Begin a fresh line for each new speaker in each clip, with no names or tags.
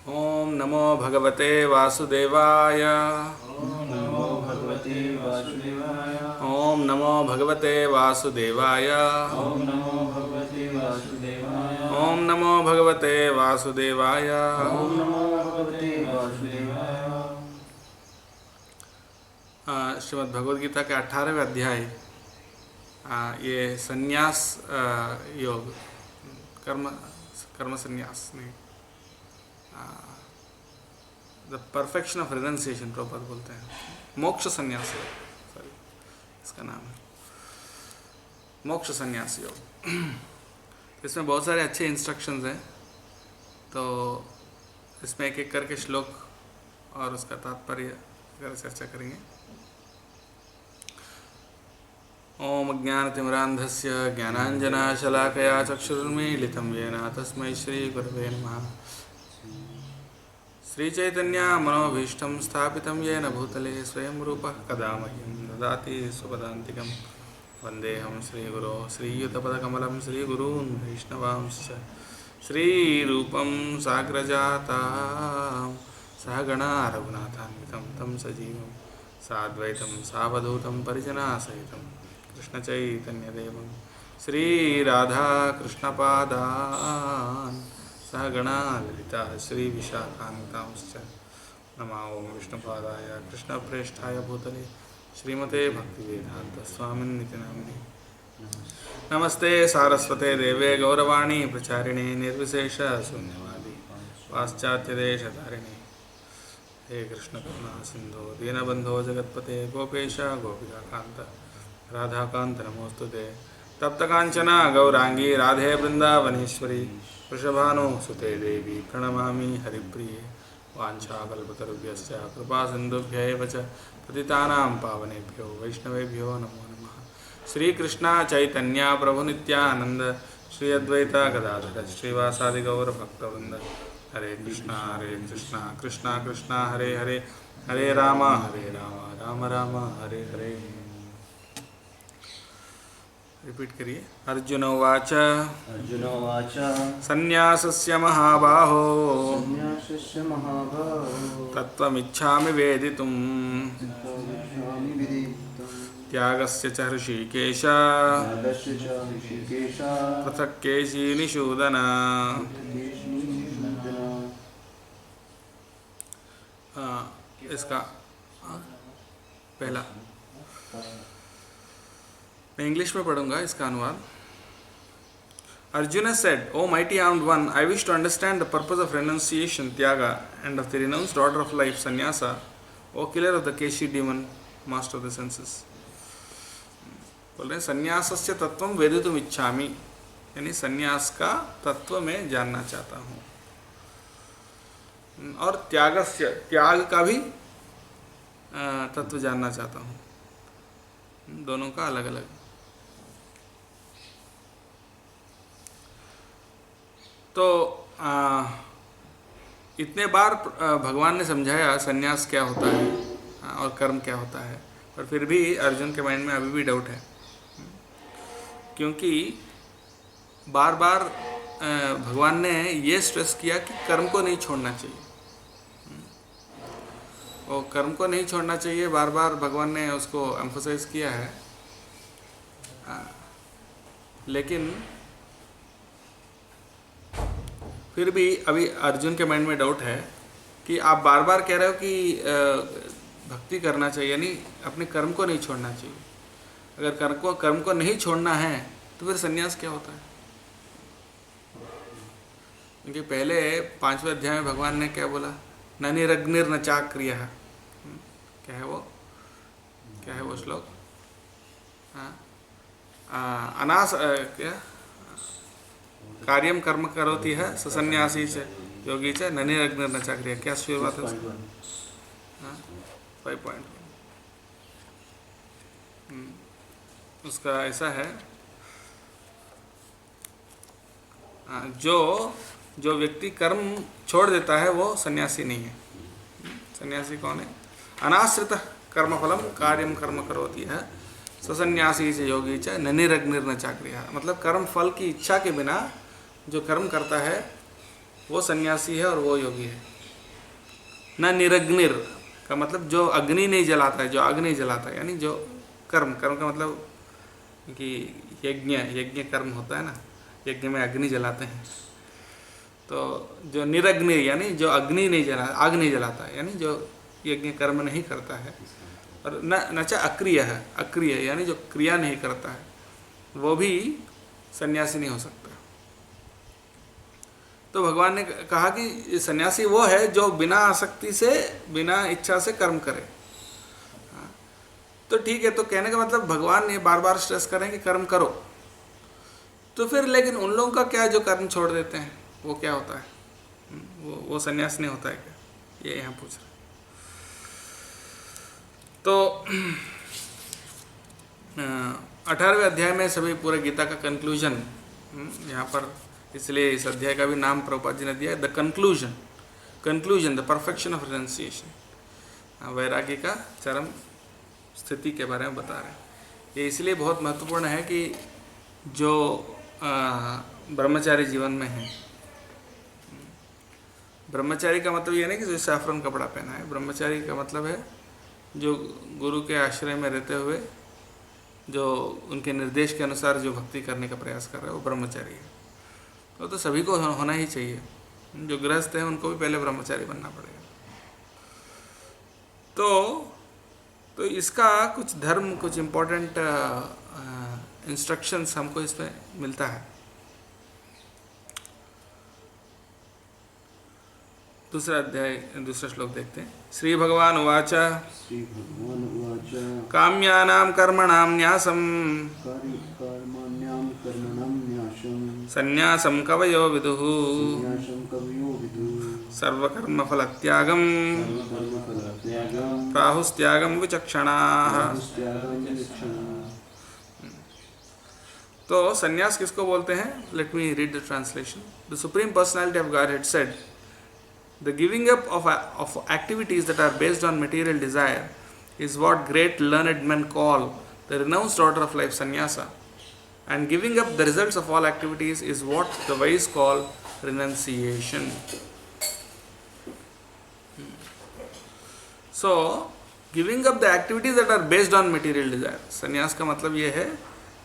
ओम नमो भगवते वासुदेवाय।
ओम नमो भगवते वासुदेवाय।
ओम नमो भगवते वासुदेवाय।
ओम नमो भगवते वासुदेवाय।
ओम नमो भगवते वासुदेवाय।
ओम नमो भगवते वासुदेवाय।
श्रीमद् भगवद गीता के 18वें अध्याय, ये संन्यास योग, कर्म कर्म संन्यास नहीं, the perfection of renunciation Prabhupada बोलते हैं, मोक्ष संन्यास योग, सॉरी इसका नाम है मोक्ष संन्यास योग। इसमें बहुत सारे अच्छे इंस्ट्रक्शंस हैं, तो इसमें एक एक करके श्लोक और उसका तात्पर्य वगैरह चर्चा करेंगे। ओम अज्ञानतिमिरान्धस्य ज्ञानाञ्जनशलाकया चक्षुरुन्मीलितं येन तस्मै श्रीगुरवे नमः। श्रीचैतन्यमनोभीष्टं स्थापितं येन भूतले स्वयं रूपः कदा मह्यं ददाति स्वपदान्तिकं। वन्देऽहं श्रीगुरो श्रीयुतपदकमलं श्रीगुरून् वैष्णवांश्च श्रीरूपं साग्रजातां सहगणा रघुनाथान्वितं तं सजीवं साद्वैतं सावधूतं परिजनासहितं कृष्णचैतन्यदेवं श्रीराधाकृष्णपादान् सहगणा ललिता श्रीविशाखान्वितांश्च नमो विष्णुपादाय कृष्णप्रेष्ठाय भूतले श्रीमते भक्तिवेदान्तस्वामिन्निति नामिने। नमस्ते सारस्वते देवे गौरवाणी प्रचारिणे निर्विशेष शून्यवादी पाश्चात्यदेशधारिणे। हे कृष्ण करुणा सिंधो दीनबंधो जगत्पते गोपेश गोपिकाकांत राधाकांत नमोस्तुते। तप्त कांचना गौरांगी राधे वृंदावनेश्वरी वृषभानुसुते देवी प्रणमामि हरिप्रिये। वाञ्छाकल्पतरुभ्यश्च कृपा सिन्धुभ्य एव च पतितानां पावनेभ्यो वैष्णवेभ्यो नमो नमः। श्रीकृष्ण चैतन्य प्रभु नित्यानंद श्री अद्वैत गदाधर श्रीवासादि गौर भक्तवृंद। हरे कृष्णा कृष्णा कृष्णा हरे हरे हरे राम राम राम हरे हरे। रिपीट करिए। अर्जुन उवाच
अर्जुन उवाच
सन्न्यासस्य महाबाहो
सन्न्यासस्य महाबाहो
तत्त्वमिच्छामि वेदितुम्
तत्त्वमिच्छामि वेदितुम्
त्यागस्य च ऋषिकेश
त्यागस्य च ऋषिकेश
पृथक् केशिनिषूदन। इसका पहला मैं इंग्लिश में पढ़ूंगा, इसका अनुवाद। Arjuna said, O mighty armed one, I wish to understand the purpose of renunciation, tyaga, and of the renounced order of life, sannyasa, O killer of the Keshi demon, master of the senses. बोल रहे हैं संन्यासस्य तत्वम वेदितुम इच्छामि, यानी संन्यास का तत्व मैं जानना चाहता हूँ, और त्यागस्य, त्याग का भी तत्व जानना चाहता हूँ, दोनों का अलग अलग। तो इतने बार भगवान ने समझाया संन्यास क्या होता है और कर्म क्या होता है, पर फिर भी अर्जुन के माइंड में अभी भी डाउट है, क्योंकि बार बार भगवान ने ये स्ट्रेस किया कि कर्म को नहीं छोड़ना चाहिए, और कर्म को नहीं छोड़ना चाहिए, बार बार भगवान ने उसको एम्फसाइज किया है। लेकिन फिर भी अभी अर्जुन के माइंड में डाउट है कि आप बार बार कह रहे हो कि भक्ति करना चाहिए, यानी अपने कर्म को नहीं छोड़ना चाहिए। अगर कर्म को नहीं छोड़ना है तो फिर संन्यास क्या होता है? क्योंकि पहले 5वें अध्याय में भगवान ने क्या बोला, न निरग्निर न चाक्रिय। क्या है वो श्लोक? अनास क्या कार्यम कर्म करोति है सन्यासी च योगी च न निरग्निर न चाक्रिय। क्या शुरुआत है उसकी? 5.1 उसका ऐसा है, जो व्यक्ति कर्म छोड़ देता है वो सन्यासी नहीं है। सन्यासी कौन है? अनाश्रित कर्मफलम कार्यम कर्म करोति है सन्यासी से योगी च न निरग्निर न चाक्रिय। मतलब कर्म फल की इच्छा के बिना जो कर्म करता है वो सन्यासी है और वो योगी है। न निरग्निर का मतलब जो अग्नि नहीं जलाता है, जो आग नहीं जलाता है, यानी जो कर्म, कर्म का मतलब कि यज्ञ कर्म होता है ना, यज्ञ में अग्नि जलाते हैं। तो जो निरग्नि यानी जो अग्नि नहीं जला, आग नहीं जलाता है, यानी जो यज्ञ कर्म नहीं करता है। और न च अक्रिय है, अक्रिय यानी जो क्रिया नहीं करता है, वो भी सन्यासी नहीं हो सकता। तो भगवान ने कहा कि सन्यासी वो है जो बिना आसक्ति से, बिना इच्छा से कर्म करे। तो ठीक है, तो कहने का मतलब भगवान ये बार बार स्ट्रेस करें कि कर्म करो, तो फिर लेकिन उन लोगों का क्या जो कर्म छोड़ देते हैं, वो क्या होता है? वो सन्यास नहीं होता है क्या? ये यहाँ पूछ रहे। तो 18वें अध्याय में सभी पूरे गीता का कंक्लूजन यहाँ पर, इसलिए इस अध्याय का भी नाम प्रभुपाद जी ने दिया है the conclusion, the perfection of renunciation. वैराग्य का चरम स्थिति के बारे में बता रहे हैं। ये इसलिए बहुत महत्वपूर्ण है कि जो ब्रह्मचारी जीवन में है, ब्रह्मचारी का मतलब ये नहीं कि जो सैफरन कपड़ा पहना है। ब्रह्मचारी का मतलब है जो गुरु के आश्रय में रहते हुए जो उनके निर्देश के अनुसार जो भक्ति करने का प्रयास कर रहा है, वो ब्रह्मचारी है। तो सभी को होना ही चाहिए। जो गृहस्थ हैं उनको भी पहले ब्रह्मचारी बनना पड़ेगा। तो इसका कुछ धर्म, कुछ इम्पोर्टेंट इंस्ट्रक्शंस हमको इसमें मिलता है। दूसरा अध्याय, दूसरा श्लोक देखते हैं। श्री भगवान उवाच काम्यानां कर्मणां न्यासं सन्यासं कवयो विदुः सर्वकर्मफलत्यागं प्राहुस्त्यागं विचक्षणाः। तो सन्यास किसको बोलते हैं? Let me read the translation. The supreme personality of godhead said, the giving up of activities that are based on material desire is what great learned men call the renounced order of life sannyasa, and giving up the results of all activities is what the wise call renunciation. So giving up the activities that are based on material desire, sannyas का मतलब ये है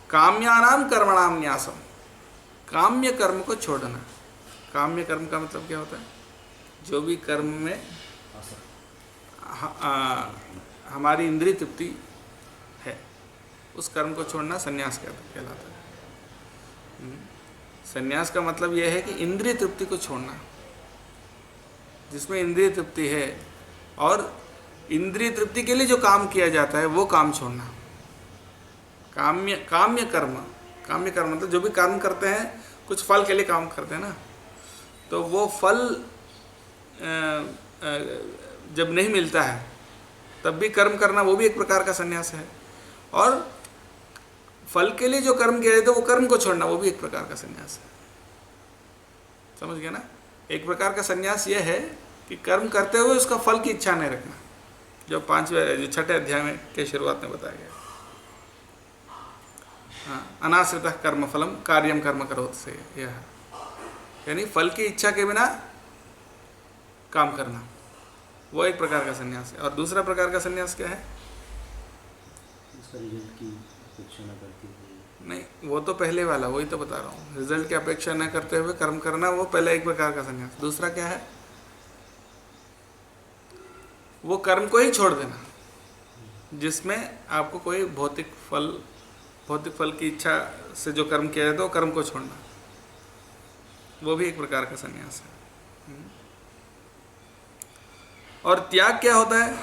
काम्यानाम कर्मणाम न्यासम, काम्य कर्म को छोड़ना। काम्य कर्म का मतलब क्या होता है? जो भी कर्म में हमारी इंद्रिय तृप्ति है, उस कर्म को छोड़ना सन्यास कहलाता है। सन्यास का मतलब यह है कि इंद्रिय तृप्ति को छोड़ना, जिसमें इंद्रिय तृप्ति है और इंद्रिय तृप्ति के लिए जो काम किया जाता है वो काम छोड़ना। काम्य कर्म मतलब जो भी कर्म करते हैं कुछ फल के लिए काम करते हैं ना, तो वो फल जब नहीं मिलता है तब भी कर्म करना, वो भी एक प्रकार का सन्यास है। और फल के लिए जो कर्म किया जाता है वो कर्म को छोड़ना, वो भी एक प्रकार का सन्यास है। समझ गए ना? एक प्रकार का सन्यास ये है कि कर्म करते हुए उसका फल की इच्छा नहीं रखना, जो 6वें अध्याय में के शुरुआत में बताया गया। अनाश्रितः कर्म फलम कार्यम कर्म करोति से, यह यानी फल की इच्छा के बिना काम करना, वो एक प्रकार का सन्यास है। और दूसरा प्रकार का सन्यास क्या है?
रिजल्ट की अपेक्षा न करते हुए।
नहीं, वो तो पहले वाला, वही तो बता रहा हूँ। रिजल्ट की अपेक्षा न करते हुए कर्म करना, वो पहले एक प्रकार का सन्यास। दूसरा क्या है? वो कर्म को ही छोड़ देना जिसमें आपको कोई भौतिक फल की इच्छा से जो कर्म किया जाता है, वो कर्म को छोड़ना, वो भी एक प्रकार का सन्यास है। और त्याग क्या होता है?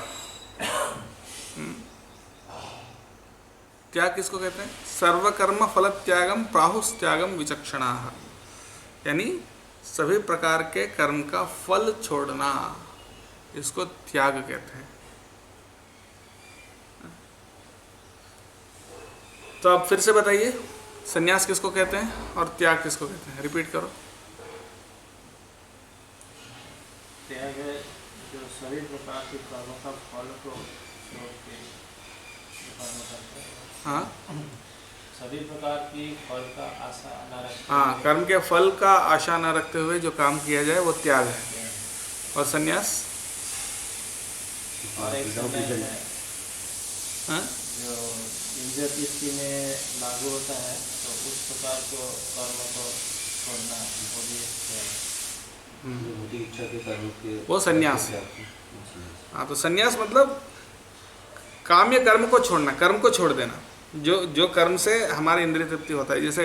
त्याग किसको कहते हैं? सर्वकर्म फल त्यागम प्राहुस्त्यागम विचक्षणाः, यानी सभी प्रकार के कर्म का फल छोड़ना, इसको त्याग कहते हैं। तो आप फिर से बताइए, सन्यास किसको कहते हैं और त्याग किसको कहते हैं? रिपीट करो।
त्याग है जो सभी प्रकार के कर्मों का फल को छोड़ के कर्म करते हैं।
हाँ,
सभी प्रकार की फल का आशा न रखते
हाँ, कर्म के फल का आशा न रखते हुए जो काम किया जाए वो त्याग है। और सन्यास?
और एक
Without
समय
result.
है
हाँ?
जो इंद्रिय में लागू होता है, तो उस प्रकार को कर्म को छोड़ना वो भी एक है।
जो होती इच्छा के कर्म के
वो संन्यास है।
वो संन्यास।
हाँ, तो संन्यास मतलब काम्य कर्म को छोड़ना, कर्म को छोड़ देना। जो कर्म से हमारी इंद्रिय तृप्ति होता है, जैसे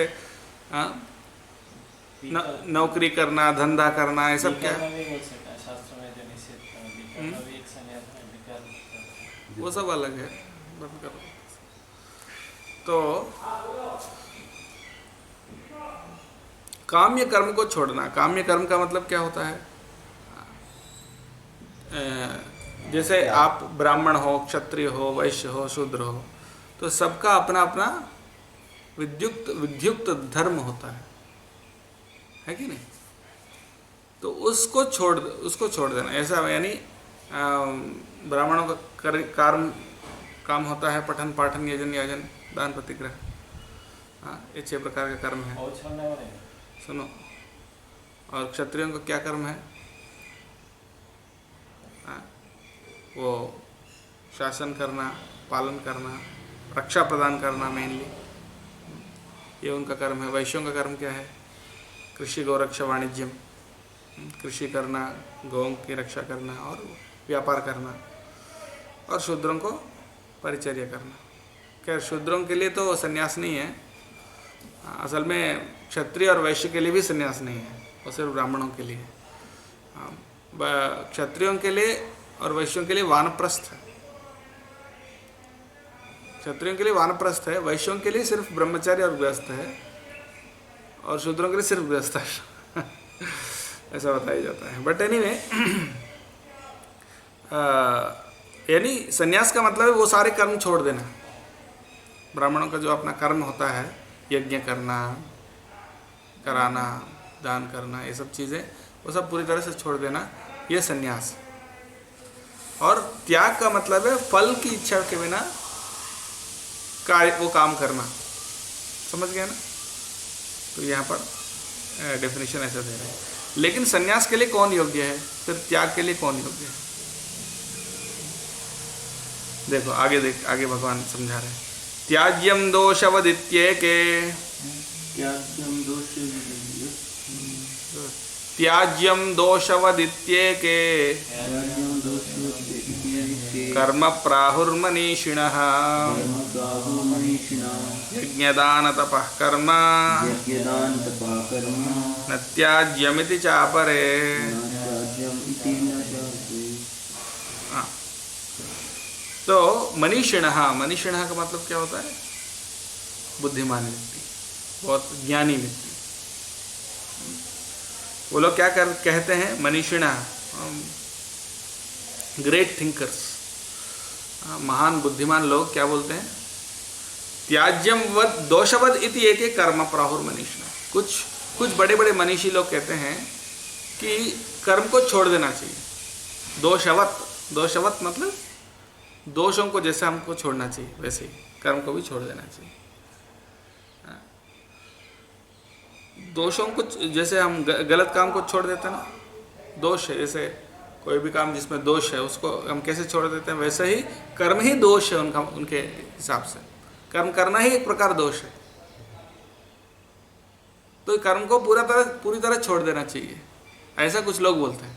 नौकरी करना, धंधा करना, ये सब क्या
विकर्म भी बोल सकता है, शास्त्र में जो निषेध है, विकर्म भी एक संन्यास है, विकर्म।
वो सब अलग है। बंद करो। तो काम्य कर्म को छोड़ना, काम्य कर्म का मतलब क्या होता है? जैसे आप ब्राह्मण हो, क्षत्रिय हो, वैश्य हो, शूद्र हो, तो सबका अपना अपना विद्युक्त धर्म होता है कि नहीं? तो उसको छोड़ देना। ऐसा यानी ब्राह्मणों का काम होता है पठन पाठन यजन याजन दान प्रतिग्रह। हाँ, ये 6 प्रकार का कर्म है।
और छोड़ने वाले
सुनो, और क्षत्रियों का क्या कर्म है? वो शासन करना, पालन करना, रक्षा प्रदान करना, मेनली ये उनका कर्म है। वैश्यों का कर्म क्या है? कृषि गौरक्षा वाणिज्यम, कृषि करना, गौं की रक्षा करना और व्यापार करना, और शूद्रों को परिचर्या करना। खैर, शूद्रों के लिए तो संन्यास नहीं है, असल में क्षत्रिय और वैश्य के लिए भी संन्यास नहीं है, वो सिर्फ ब्राह्मणों के लिए। क्षत्रियों के लिए और वैश्यों के लिए वानप्रस्थ है। क्षत्रियों के लिए वानप्रस्थ है, वैश्यों के लिए सिर्फ ब्रह्मचार्य और गृहस्थ है, और शूद्रों के लिए सिर्फ गृहस्थ है। ऐसा बताया जाता है। बट एनीवे, यानी संन्यास का मतलब है वो सारे कर्म छोड़ देना। ब्राह्मणों का जो अपना कर्म होता है, यज्ञ करना, कराना, दान करना, ये सब चीज़ें, वो सब पूरी तरह से छोड़ देना, ये संन्यास। और त्याग का मतलब है फल की इच्छा के बिना वो काम करना। समझ गए ना? तो यहाँ पर डेफिनेशन ऐसा दे रहे हैं। लेकिन संन्यास के लिए कौन योग्य है, फिर त्याग के लिए कौन योग्य है? देखो आगे भगवान समझा रहे हैं। त्याज्यम दोषवदित्येके, त्याज्यम दोषवदित्येके कर्म प्राहुर्मनीषिणः यज्ञदान तपः कर्म न त्याज्यमिति चापरे। तो मनीषिणः का मतलब क्या होता है? बुद्धिमान व्यक्ति, बहुत ज्ञानी व्यक्ति। वो लोग क्या कहते हैं? मनीषिणः, ग्रेट थिंकर्स, महान बुद्धिमान लोग क्या बोलते हैं? त्याज्यम वद दोषवद इति एके कर्म प्राहुर मनीषिणः। कुछ बड़े बड़े मनीषी लोग कहते हैं कि कर्म को छोड़ देना चाहिए। दोषवत मतलब दोषों को जैसे हमको छोड़ना चाहिए, वैसे ही कर्म को भी छोड़ देना चाहिए। दोषों को, जैसे हम गलत काम को छोड़ देते हैं ना, दोष है, जैसे कोई भी काम जिसमें दोष है उसको हम कैसे छोड़ देते हैं, वैसे ही कर्म ही दोष है उनके हिसाब से। कर्म करना ही एक प्रकार दोष है। तो कर्म को पूरी तरह छोड़ देना चाहिए, ऐसा कुछ लोग बोलते हैं।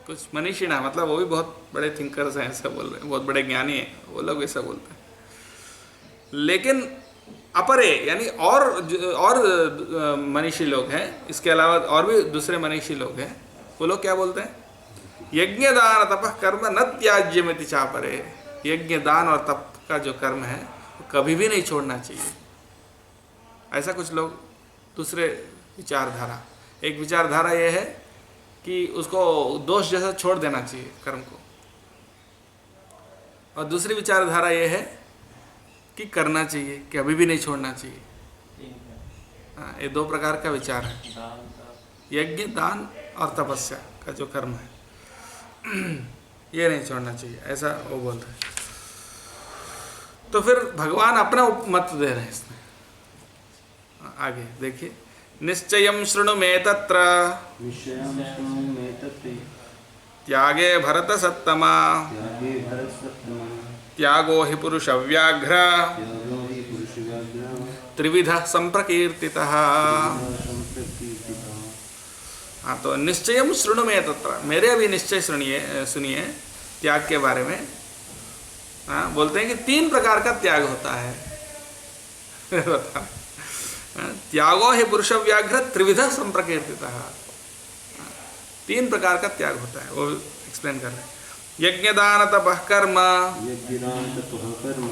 कुछ मनीषी ना, मतलब वो भी बहुत बड़े थिंकर्स हैं, ऐसा बोल रहे हैं, बहुत बड़े ज्ञानी हैं, वो लोग ऐसा बोलते हैं। लेकिन अपरे यानी और मनीषी लोग हैं, इसके अलावा और भी दूसरे मनीषी लोग हैं, वो लोग क्या बोलते हैं? यज्ञ दान तपः कर्म न त्याज्यमिति चापरे। यज्ञ दान और तप का जो कर्म है वो कभी भी नहीं छोड़ना चाहिए। ऐसा कुछ लोग, दूसरे विचारधारा, एक विचारधारा ये है कि उसको दोष जैसा छोड़ देना चाहिए कर्म को, और दूसरी विचारधारा ये है कि करना चाहिए, कि अभी भी नहीं छोड़ना चाहिए। हाँ, ये 2 प्रकार का विचार है। यज्ञ दान और तपस्या का जो कर्म है ये नहीं छोड़ना चाहिए, ऐसा वो बोलते हैं। तो फिर भगवान अपना मत दे रहे हैं इसमें। आगे देखिए, निश्चयं शृणु मे तत्र त्यागे भरत सत्तमा
त्यागे भरत सत्तमा
त्यागो हि पुरुष व्याघ्र
त्यागो हि पुरुष व्याघ्र
त्रिविध संप्रकीर्तितः।
संप्रकीर्तितः।
हाँ, तो निश्चयम शृणु में तत्र, मेरे अभी निश्चय सुनिए त्याग के बारे में। हाँ, बोलते हैं कि 3 प्रकार का त्याग होता है। त्यागो हि पुरुष व्याघ्र त्रिविध संप्रकीर्तितः। 3 प्रकार का त्याग होता है, वो एक्सप्लेन कर रहे हैं। यज्ञ दान तपः कर्म
यज्ञ दान तपः कर्म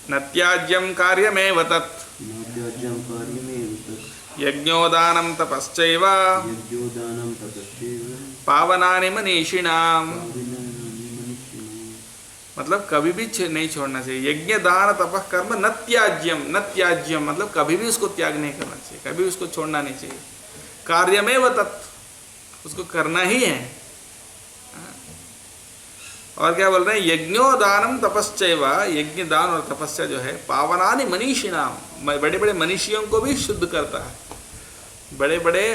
न त्याज्यम कार्यमेव तत्
न त्याज्यं कार्यमेव तत्
यज्ञो दानं तपश्चैव
यज्ञो दानं तपश्चैव
पावनानि मनीषिणाम्।
पावनानि मनीषिणाम्।
मतलब कभी भी नहीं छोड़ना चाहिए। यज्ञ दान तपः कर्म न त्याज्यम, न त्याज्यम मतलब कभी भी उसको त्याग नहीं करना चाहिए, कभी उसको छोड़ना नहीं चाहिए। कार्यमेव तत्, उसको करना ही है। और क्या बोल रहे हैं, यज्ञो दानम तपश्चैव, यज्ञ दान और तपस्या जो है पावनानि मनीषिणाम, बड़े बड़े मनीषियों को भी शुद्ध करता है, बड़े बड़े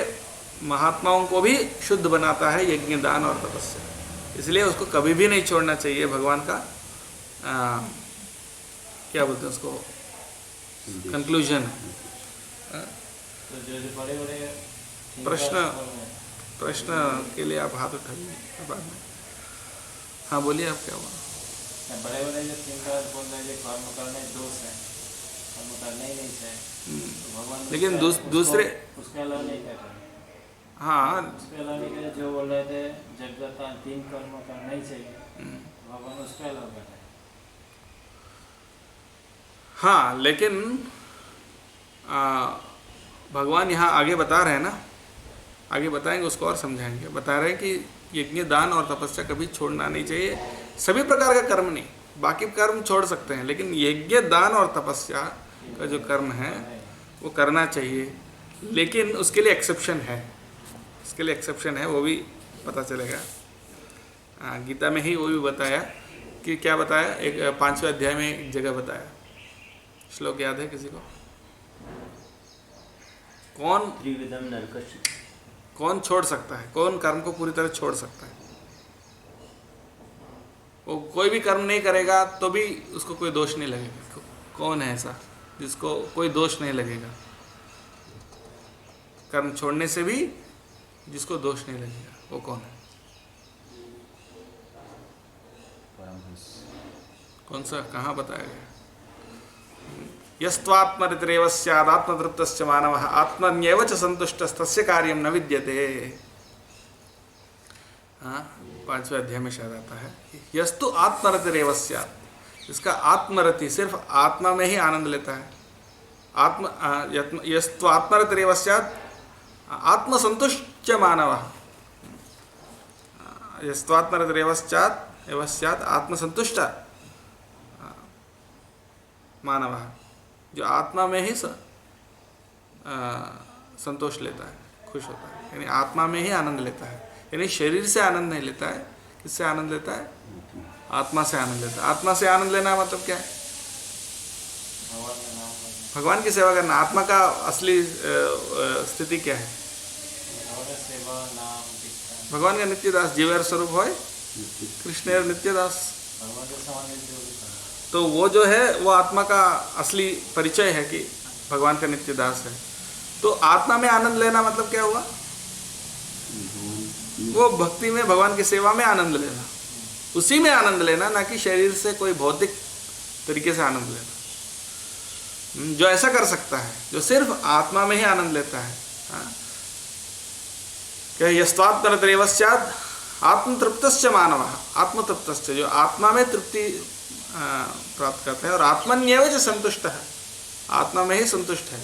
महात्माओं को भी शुद्ध बनाता है यज्ञ दान और तपस्या। इसलिए उसको कभी भी नहीं छोड़ना चाहिए। भगवान का क्या बोलते हैं उसको, कंक्लूजन है।
तो जो बड़े बड़े
प्रश्न के लिए आप हाथ उठाइए बाद में। हाँ बोलिए, आप क्या हुआ?
बड़े बड़े जो थिंकर बोल रहे हैं कर्म करने दोष है, कर्म करना ही नहीं चाहिए, तो भगवान
लेकिन
उसके
दूसरे
अलावा नहीं कर रहे।
हाँ,
उसके अलावा नहीं कर रहे। जो बोल रहे थे जगता 3 कर्म करना ही चाहिए, भगवान उसके अलावा कर रहे।
हाँ, लेकिन भगवान यहाँ आगे बता रहे हैं ना, आगे बताएंगे, उसको और समझाएंगे। बता रहे हैं कि यज्ञ दान और तपस्या कभी छोड़ना नहीं चाहिए। सभी प्रकार का कर्म नहीं, बाकी कर्म छोड़ सकते हैं, लेकिन यज्ञ दान और तपस्या का जो कर्म है वो करना चाहिए। लेकिन उसके लिए एक्सेप्शन है, उसके लिए एक्सेप्शन है, वो भी पता चलेगा। गीता में ही वो भी बताया कि क्या बताया, एक 5वें अध्याय में एक जगह बताया। श्लोक याद है किसी को? कौन
त्रिविधम नरकस्य,
कौन छोड़ सकता है, कौन कर्म को पूरी तरह छोड़ सकता है? वो कोई भी कर्म नहीं करेगा तो भी उसको कोई दोष नहीं लगेगा। कौन है ऐसा जिसको कोई दोष नहीं लगेगा? कर्म छोड़ने से भी जिसको दोष नहीं लगेगा, वो कौन है?
परमहंस।
कौन सा, कहाँ बताया गया? यस्त्वात्मरतिरेव स्यात् आत्मतृप्तश्च मानवः आत्मन्येव च संतुष्टस्तस्य कार्यं न विद्यते। हाँ, 5वें अध्याय में शायद आता है, यस्तु आत्मरतिरेव स्यात्, इसका आत्मरति सिर्फ आत्मा में ही आनंद लेता है। यस्तु आत्मरतिरेव स्यात् आत्मसंतुष्ट मानवः, यस्तु आत्मरतिरेव स्यात् आत्मसंतुष्ट मानवः, जो आत्मा में ही संतोष लेता है, खुश होता है, यानी आत्मा में ही आनंद लेता है। यानी शरीर से आनंद नहीं लेता है। किससे आनंद लेता है? आत्मा से आनंद लेता है। आत्मा से आनंद लेना मतलब क्या है? भगवान की सेवा करना। आत्मा का असली स्थिति क्या है? भगवान का नित्य दास, जीवर स्वरूप होय कृष्ण नित्य दास। तो वो जो है वो आत्मा का असली परिचय है कि भगवान का नित्य दास है। तो आत्मा में आनंद लेना मतलब क्या हुआ? वो भक्ति में, भगवान की सेवा में आनंद लेना, उसी में आनंद लेना, ना कि शरीर से कोई भौतिक तरीके से आनंद लेना। जो ऐसा कर सकता है, जो सिर्फ आत्मा में ही आनंद लेता है, क्या यस्त्वात्मरतिरेव स्यात् आत्मतृप्तश्च मानवः, आत्मतृप्तश्च, जो आत्मा में तृप्ति प्राप्त करते हैं और आत्मन्येव च संतुष्ट है, आत्मा में ही संतुष्ट है,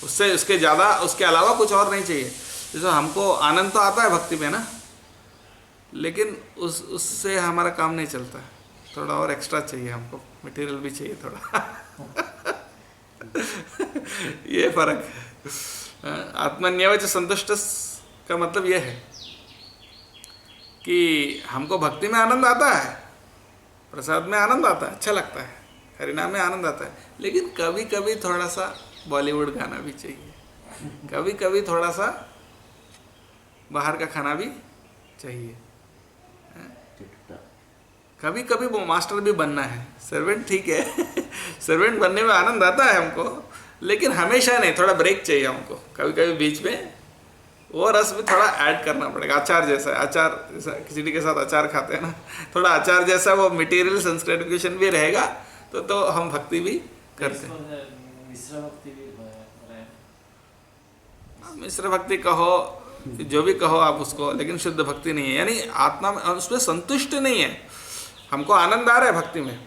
उससे उसके ज़्यादा, उसके अलावा कुछ और नहीं चाहिए। जैसे हमको आनंद तो आता है भक्ति में ना, लेकिन उससे हमारा काम नहीं चलता है, थोड़ा और एक्स्ट्रा चाहिए हमको, मटेरियल भी चाहिए थोड़ा। ये फर्क है। आत्मन्येव च संतुष्ट का मतलब ये है कि हमको भक्ति में आनंद आता है, प्रसाद में आनंद आता है, अच्छा लगता है, हरिनाम में आनंद आता है, लेकिन कभी कभी थोड़ा सा बॉलीवुड गाना भी चाहिए, कभी कभी थोड़ा सा बाहर का खाना भी चाहिए।
चिट्टा।
कभी कभी वो मास्टर भी बनना है, सर्वेंट ठीक है सर्वेंट बनने में आनंद आता है हमको, लेकिन हमेशा नहीं, थोड़ा ब्रेक चाहिए हमको। कभी कभी बीच में वो रस भी थोड़ा ऐड करना पड़ेगा। अचार जैसा, अचार जैसा खिचड़ी के साथ अचार खाते हैं ना, थोड़ा अचार जैसा वो मटेरियल संस्कृतिफिकेशन भी रहेगा, तो हम भक्ति भी करते हैं।
मिश्र भक्ति भी है।
मिश्र भक्ति कहो, जो भी कहो आप उसको, लेकिन शुद्ध भक्ति नहीं है। यानी आत्मा में उसमें संतुष्ट नहीं है। हमको आनंद आ रहा है भक्ति में,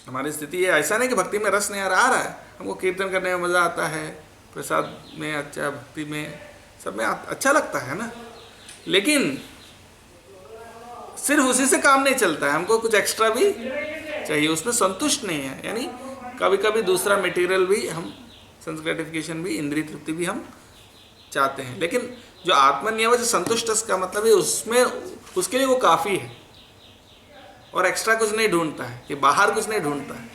हमारी स्थिति है ऐसा नहीं कि भक्ति में रस नहीं आ रहा है। हमको कीर्तन करने में मज़ा आता है, प्रसाद में अच्छा, भक्ति में सब में अच्छा लगता है ना, लेकिन सिर्फ उसी से काम नहीं चलता है, हमको कुछ एक्स्ट्रा भी चाहिए, उसमें संतुष्ट नहीं है। यानी कभी कभी दूसरा मटेरियल भी हम, सेंस ग्रेटिफिकेशन भी, इंद्रिय तृप्ति भी हम चाहते हैं, लेकिन जो आत्मनियम से संतुष्ट का मतलब है उसमें, उसके लिए वो काफ़ी है और एक्स्ट्रा कुछ नहीं ढूंढता है, कि बाहर कुछ नहीं ढूंढता है।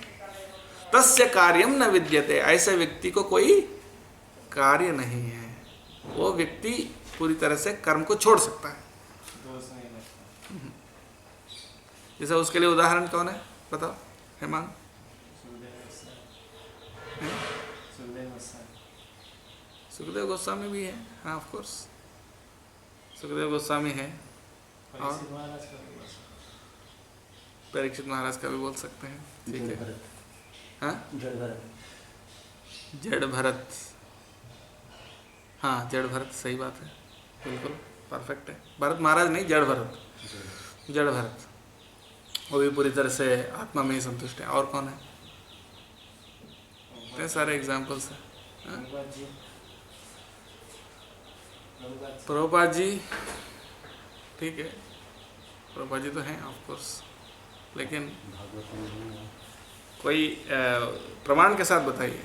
तस्य कार्यम न विद्यते, ऐसे व्यक्ति को कोई कार्य नहीं है, वो व्यक्ति पूरी तरह से कर्म को छोड़ सकता है।
दोष नहीं लगता।
जैसे उसके लिए उदाहरण कौन है बताओ, हेमांग? सुखदेव गोस्वामी भी है, हाँ ऑफ कोर्स सुखदेव गोस्वामी है, और परीक्षित महाराज का भी बोल सकते हैं, ठीक है। हाँ जड़ भरत, हाँ जड़ भरत, सही बात है, बिल्कुल परफेक्ट है। भरत महाराज नहीं, जड़ भरत, जड़ भरत, वो भी पूरी तरह से आत्मा में ही संतुष्ट है। और कौन है? इतने सारे एग्जाम्पल्स हैं। प्रभुपाद जी, ठीक है, प्रभुपाद जी तो हैं ऑफ कोर्स, लेकिन कोई प्रमाण के साथ बताइए।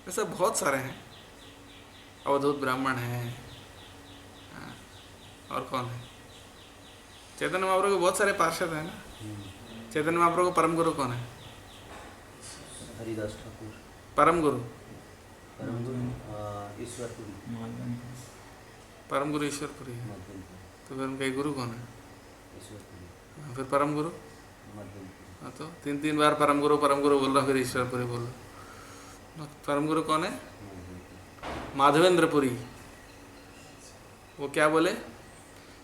ऐसा बहुत सारे हैं, अवधूत ब्राह्मण हैं, और कौन है? चैतन्य महाप्रभु के बहुत सारे पार्षद हैं ना। चैतन्य महाप्रभु का परम गुरु कौन है?
हरिदास ठाकुर।
परम गुरु?
परम गुरु ईश्वरपुरी।
परम गुरु ईश्वरपुरी है, तो फिर उनका गुरु कौन है?
ईश्वरपुरी।
फिर परम गुरु? हाँ, तो तीन बार परम गुरु बोल रहा, फिर ईश्वरपुरी बोल रहा। परम गुरु कौन है? माधवेंद्रपुरी। वो क्या बोले?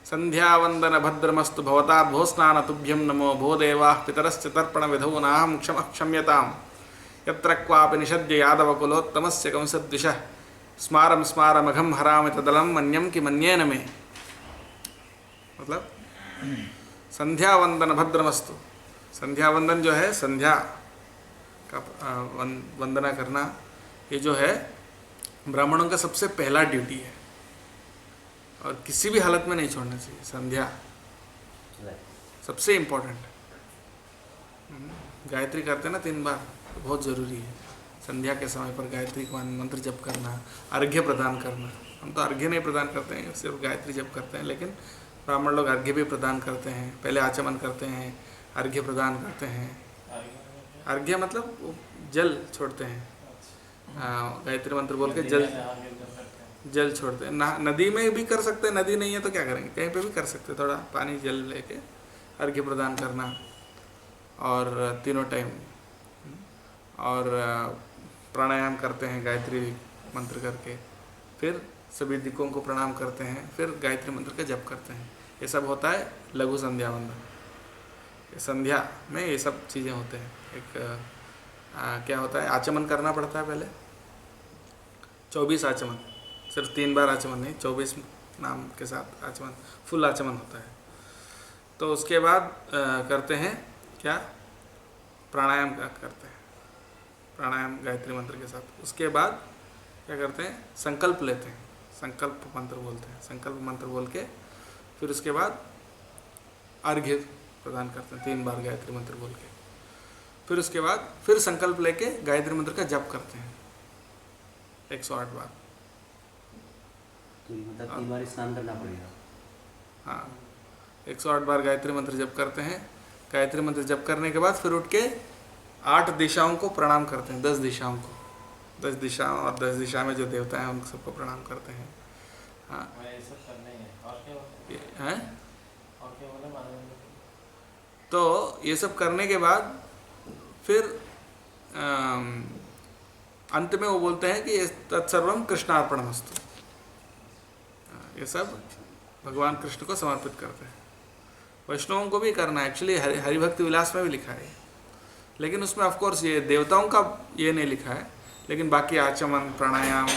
संध्या वंदन भद्रमस्तु भवता भो स्नान तुभ्यम नमो भो देवा पितरश्च तर्पण विधौ नाहं क्षम्यताम् यत्र क्वापि निषद्य यादव कुलोत्तमस्य कंसद्विषः स्मारम स्मारमघम हरामि तदलं मन्यम कि मन्येन मे। मतलब संध्या वंदन भद्रमस्तु, संध्या वंदन जो है, संध्या का वंदना करना, ये जो है ब्राह्मणों का सबसे पहला ड्यूटी है, और किसी भी हालत में नहीं छोड़ना चाहिए। संध्या सबसे इम्पोर्टेंट। गायत्री करते हैं ना 3 बार, तो बहुत ज़रूरी है। संध्या के समय पर गायत्री का मंत्र जप करना, अर्घ्य प्रदान करना। हम तो अर्घ्य नहीं प्रदान करते हैं, सिर्फ गायत्री जप करते हैं, लेकिन ब्राह्मण लोग अर्घ्य भी प्रदान करते हैं। पहले आचमन करते हैं, अर्घ्य प्रदान करते हैं। अर्घ्य मतलब वो जल छोड़ते हैं, गायत्री मंत्र बोल के जल छोड़ते हैं। नदी में भी कर सकते हैं, नदी नहीं है तो क्या करेंगे, कहीं पे भी कर सकते हैं, थोड़ा पानी जल लेके अर्घ्य प्रदान करना, और तीनों टाइम, और प्राणायाम करते हैं गायत्री मंत्र करके, फिर सभी दिक्कों को प्रणाम करते हैं, फिर गायत्री मंत्र का जप करते हैं। ये सब होता है लघु संध्या वंदन। संध्या में ये सब चीज़ें होते हैं। एक क्या होता है, आचमन करना पड़ता है पहले, 24 आचमन, सिर्फ 3 बार आचमन नहीं, 24 नाम के साथ आचमन, फुल आचमन होता है। तो उसके बाद करते हैं क्या, प्राणायाम करते हैं, प्राणायाम गायत्री मंत्र के साथ। उसके बाद क्या करते हैं, संकल्प लेते हैं, संकल्प मंत्र बोलते हैं, संकल्प मंत्र बोल के फिर उसके बाद अर्घ्य प्रदान करते हैं 3 बार गायत्री मंत्र बोल के। फिर उसके बाद फिर संकल्प लेके गायत्री मंत्र का जप करते हैं 108 बार।
तो मतलब 3 बार स्नान करना पड़ेगा।
हाँ, 108 बार गायत्री मंत्र जप करते हैं। गायत्री मंत्र जप करने के बाद फिर उठ के 8 दिशाओं को प्रणाम करते हैं, 10 दिशाओं को, 10 दिशाओं, और 10 दिशा में जो देवता हैं उन सबको प्रणाम करते हैं। हाँ
मैं ये सब करना ही है और क्या बोला?
हैं।
और क्या बोला माधवेंद्र?
तो ये सब करने के बाद फिर अंत में वो बोलते हैं कि ये तत्सर्वम कृष्णार्पणमस्तु, ये सब भगवान कृष्ण को समर्पित करते हैं। वैष्णवों को भी करना है, एक्चुअली हरिभक्ति विलास में भी लिखा है, लेकिन उसमें ऑफ कोर्स ये देवताओं का ये नहीं लिखा है, लेकिन बाकी आचमन, प्राणायाम,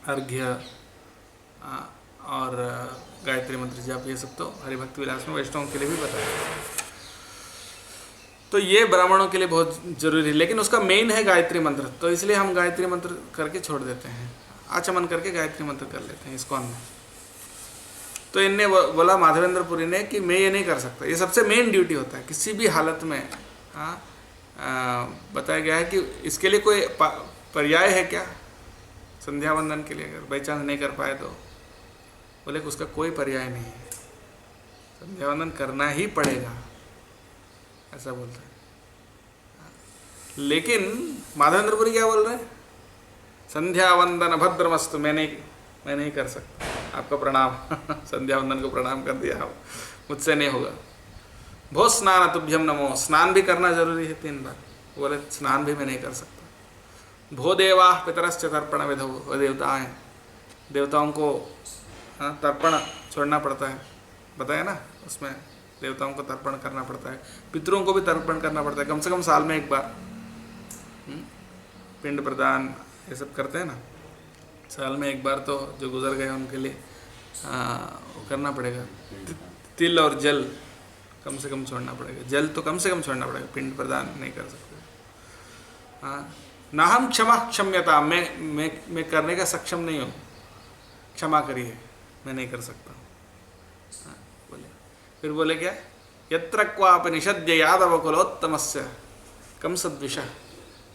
अर्घ्य और गायत्री मंत्र जप, ये सब तो हरिभक्ति विलास में वैष्णवों के लिए भी बताया है। तो ये ब्राह्मणों के लिए बहुत जरूरी है, लेकिन उसका मेन है गायत्री मंत्र, तो इसलिए हम गायत्री मंत्र करके छोड़ देते हैं, आचमन करके गायत्री मंत्र कर लेते हैं इस्कॉन में। तो इनने बोला माधवेंद्र पुरी ने कि मैं ये नहीं कर सकता, ये सबसे मेन ड्यूटी होता है किसी भी हालत में। बताया गया है कि इसके लिए कोई पर्याय है क्या, संध्या वंदन के लिए अगर बाई चांस नहीं कर पाए तो बोले कि उसका कोई पर्याय नहीं है, संध्या वंदन करना ही पड़ेगा, ऐसा बोलते हैं। लेकिन माधवेंद्रपुरी क्या बोल रहे हैं, संध्या वंदन भद्रमस्तु, मैं नहीं कर सकता, आपका प्रणाम संध्या वंदन को प्रणाम कर दिया, आप मुझसे नहीं होगा। भो स्नान तुभ्यम नमो, स्नान भी करना जरूरी है 3 बार, बोले स्नान भी मैं नहीं कर सकता। भो देवा पितरश्च तर्पण विधो, वो देवता हैं, देवताओं को तर्पण छोड़ना पड़ता है, बताया ना उसमें, देवताओं को तर्पण करना पड़ता है, पितरों को भी तर्पण करना पड़ता है, कम से कम साल में 1 बार पिंड प्रदान ये सब करते हैं ना, साल में 1 बार तो जो गुजर गए उनके लिए वो करना पड़ेगा। तिल और जल कम से कम छोड़ना पड़ेगा, जल तो कम से कम छोड़ना पड़ेगा, पिंड प्रदान नहीं कर सकते। ना हम क्षमा क्षम्यता, मैं करने का सक्षम नहीं हूँ, क्षमा करिए, मैं नहीं कर सकता। बोले फिर बोले क्या, यत्र क्वापि निषद्य यादव कुलोत्तमस्य कम सद्विषः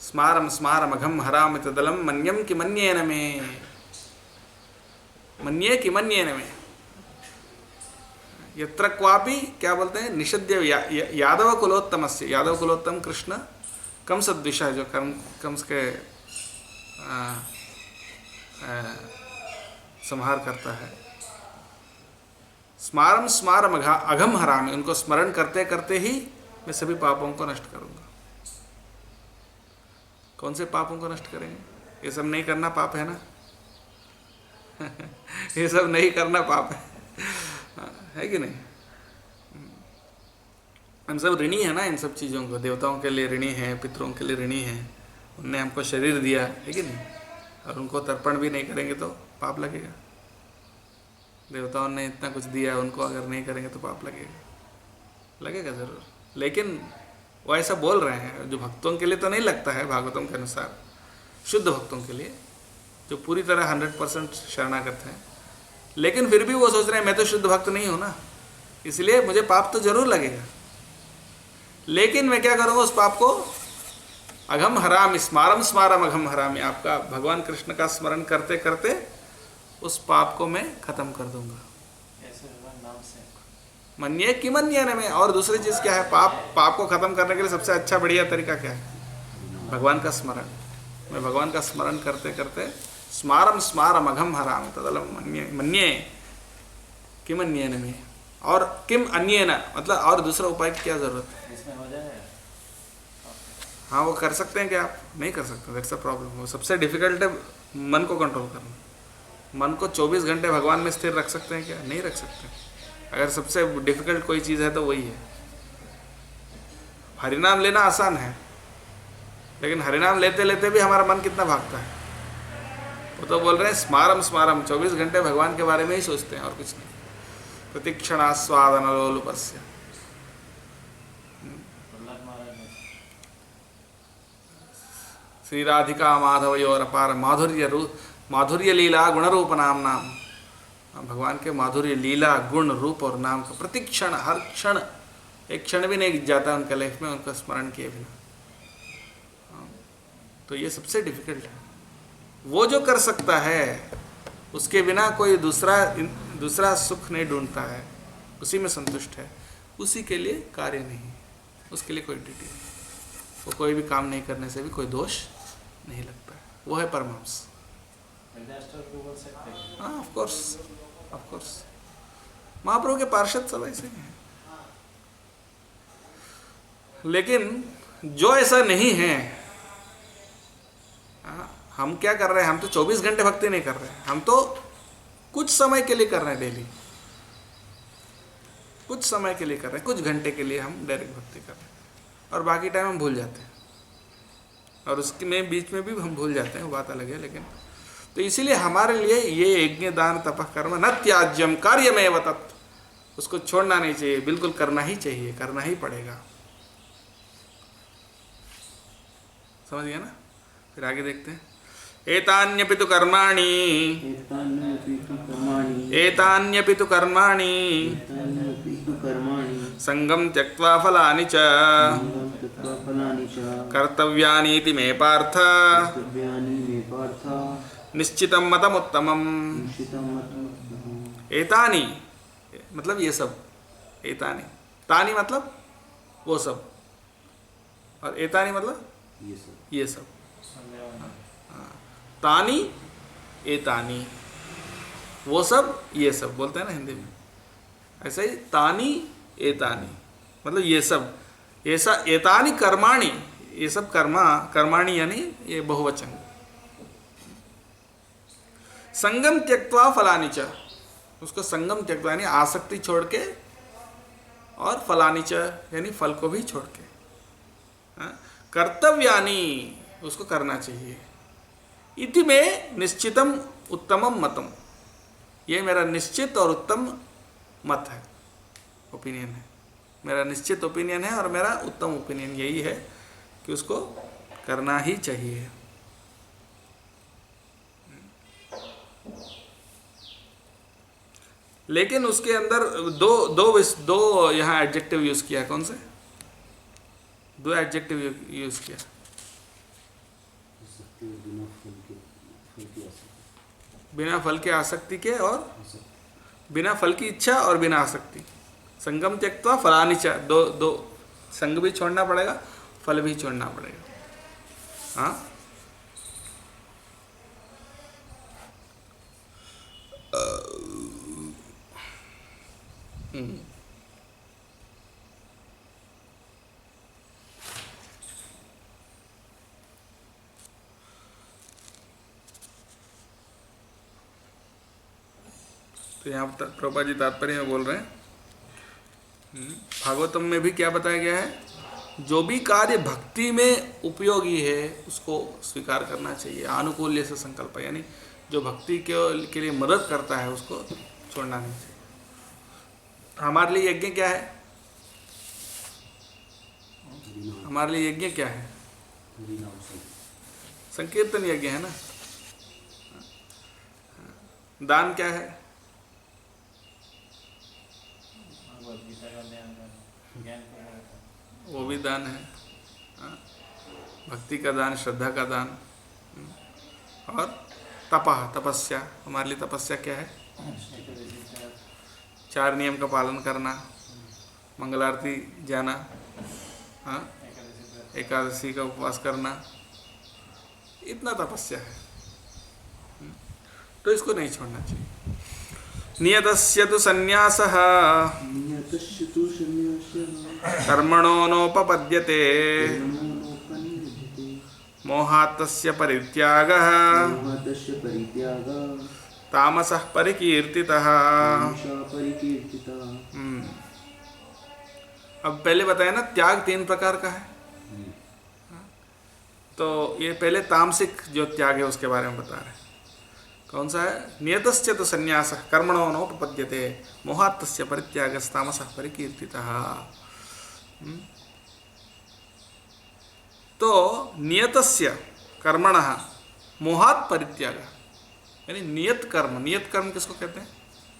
स्मारम स्मारम अघम हराम तदलम मन्यम कि मन्येन में, मन्ये कि मन्येन में। यत्र क्वापि क्या बोलते हैं, निषद्य यादव कुलोत्तमस्य, यादव कुलोत्तम कृष्ण कम सद्विषः, जो कंस के संहार करता है। स्मारम स्मारम अघम हरामि, उनको स्मरण करते करते ही मैं सभी पापों को नष्ट करूंगा। कौन से पापों को नष्ट करेंगे, ये सब नहीं करना पाप है ना ये सब नहीं करना पाप है कि नहीं। हम सब ऋणी है ना इन सब चीज़ों को, देवताओं के लिए ऋणी है, पितरों के लिए ऋणी है, उनने हमको शरीर दिया है कि नहीं, और उनको तर्पण भी नहीं करेंगे तो पाप लगेगा। देवताओं ने इतना कुछ दिया, उनको अगर नहीं करेंगे तो पाप लगेगा ज़रूर। लेकिन वो ऐसा बोल रहे हैं, जो भक्तों के लिए तो नहीं लगता है भागवतम के अनुसार, शुद्ध भक्तों के लिए जो पूरी तरह 100% शरणागत हैं, लेकिन फिर भी वो सोच रहे हैं मैं तो शुद्ध भक्त नहीं हूँ ना, इसलिए मुझे पाप तो जरूर लगेगा, लेकिन मैं क्या करूँगा, उस पाप को अघम हरामि, स्मारम स्मारम अघम हरामि, आपका भगवान कृष्ण का स्मरण करते करते उस पाप को मैं खत्म कर दूंगा।
नाम से
मन्ये कि मन्येन में। और दूसरी चीज़ क्या है, पाप को खत्म करने के लिए सबसे अच्छा बढ़िया तरीका क्या है, भगवान का स्मरण। मैं भगवान का स्मरण करते करते स्मारम स्मारम अघम हरामि तदलम मन्ये किम अन्येन में, और किम अन्येन मतलब और दूसरा उपाय की क्या जरूरत है,
इसमें हो जाएगा।
हाँ वो कर सकते हैं कि आप नहीं कर सकते, दैट्स अ प्रॉब्लम। वो सबसे डिफिकल्ट है मन को कंट्रोल करना। मन को 24 घंटे भगवान में स्थिर रख सकते हैं क्या, नहीं रख सकते। अगर सबसे डिफिकल्ट कोई चीज़ है तो वही है। हरिनाम लेना आसान है, लेकिन हरिनाम लेते लेते भी हमारा मन कितना भागता है। वो तो बोल रहे हैं स्मारम स्मारम, 24 घंटे भगवान के बारे में ही सोचते हैं और कुछ नहीं। प्रतीक्षणास्वादन लोलुपस्य, श्री राधिका माधवयोर अपार माधुर्य लीला गुण रूप नाम नाम। भगवान के माधुर्य लीला गुण रूप और नाम का प्रतिक्षण, हर क्षण, एक क्षण भी नहीं जाता उनका लाइफ में उनका स्मरण किए बिना। तो ये सबसे डिफिकल्ट है। वो जो कर सकता है उसके बिना कोई दूसरा सुख नहीं ढूंढता है, उसी में संतुष्ट है, उसी के लिए कार्य नहीं, उसके लिए कोई ड्यूटी नहीं, वो कोई भी काम नहीं करने से भी कोई दोष नहीं लगता है। वो है परमहंस।
वृद्धाश्रम को बोल सकते हैं।
हाँ, ऑफ कोर्स महाप्रभु के पार्षद सब ऐसे ही हैं। लेकिन जो ऐसा नहीं है, हम क्या कर रहे हैं? हम तो 24 घंटे भक्ति नहीं कर रहे हैं, हम तो कुछ समय के लिए कर रहे हैं, डेली कुछ समय के लिए कर रहे हैं, कुछ घंटे के लिए हम डायरेक्ट भक्ति कर रहे हैं, और बाकी टाइम हम भूल जाते हैं, और उसके में बीच में भी हम भूल जाते हैं, वो बात अलग है। लेकिन तो इसीलिए हमारे लिए ये यज्ञ दान तपः कर्म न त्याज्यम कार्यमेव तत्, उसको छोड़ना नहीं चाहिए, बिल्कुल करना ही चाहिए, करना ही पड़ेगा। समझ गया ना? फिर आगे देखते हैं। एतान्यपि तु कर्माणि संगम त्यक्त्वा फलानि च कर्तव्यानीति मे पार्थ निश्चितं मतमुत्तमम्। एतानि मतलब ये सब, एतानि, तानि मतलब वो सब, और एतानि मतलब ये सब। तानी एतानी, वो सब ये सब बोलते हैं ना हिंदी में, ऐसा ही तानी एतानी मतलब ये सब, ऐसा एतानी कर्माणि, ये सब कर्माणि यानी ये बहुवचन। संगम त्यक्त्वा फलानि च, उसको संगम त्यक्त्वा यानी आसक्ति छोड़ के, और फलानि च यानी फल को भी छोड़ के। कर्तव्यानि उसको करना चाहिए। इति में निश्चितम उत्तमम मतम, ये मेरा निश्चित और उत्तम मत है, ओपिनियन है, मेरा निश्चित ओपिनियन है और मेरा उत्तम ओपिनियन यही है कि उसको करना ही चाहिए। लेकिन उसके अंदर दो यहाँ एडजेक्टिव यूज किया, कौन से दो एडजेक्टिव यूज किया? बिना फल के आसक्ति के, और बिना फल की इच्छा, और बिना आसक्ति। संगम त्यक्त्वा फलानि च, दो संग भी छोड़ना पड़ेगा, फल भी छोड़ना पड़ेगा। हाँ, तो यहाँ पर प्रभुपाद जी तात्पर्य में बोल रहे हैं, भागवतम में भी क्या बताया गया है? जो भी कार्य भक्ति में उपयोगी है उसको स्वीकार करना चाहिए। आनुकूल्य से संकल्प, यानी जो भक्ति के लिए मदद करता है उसको छोड़ना नहीं चाहिए। हमारे लिए यज्ञ क्या है? हमारे लिए यज्ञ क्या है? संकीर्तन यज्ञ है ना। दान क्या है? वो भी दान है, भक्ति का दान, श्रद्धा का दान। और तपः, तपस्या, हमारे लिए तपस्या क्या है? 4 नियम का पालन करना, मंगल आरती जाना, हाँ, एकादशी का उपवास करना, इतना तपस्या है। तो इसको नहीं छोड़ना चाहिए। नियतस्य तु सन्यासः कर्मणो नोपपद्यते मोहात्तस्य परित्यागः तामसः परिकीर्तितः। अब पहले बताया ना, त्याग 3 प्रकार का है। तो ये पहले तामसिक जो त्याग है उसके बारे में बता रहे हैं। कौन सा है? नियतस्य तु संन्यासः कर्मणो नोपपद्यते मोहात्तस्य परित्यागस्तामसः परिकीर्तितः। तो नियतस्य कर्मणः मोहात् परित्याग, यानी नियत कर्म। नियत कर्म किसको कहते हैं?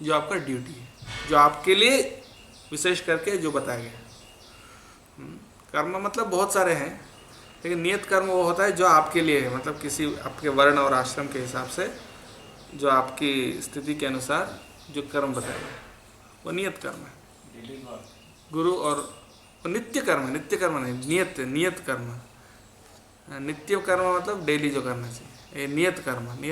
जो आपका ड्यूटी है, जो आपके लिए विशेष करके जो बताया गया। कर्म मतलब बहुत सारे हैं, लेकिन नियत कर्म वो होता है जो आपके लिए है, मतलब किसी आपके वर्ण और आश्रम के हिसाब से, जो आपकी स्थिति के अनुसार जो कर्म बताया गया वो नियत कर्म है। गुरु और नित्य कर्म, नित्य कर्म नहीं, नियत कर्म। नित्य कर्म मतलब डेली जो करना चाहिए। ये नियत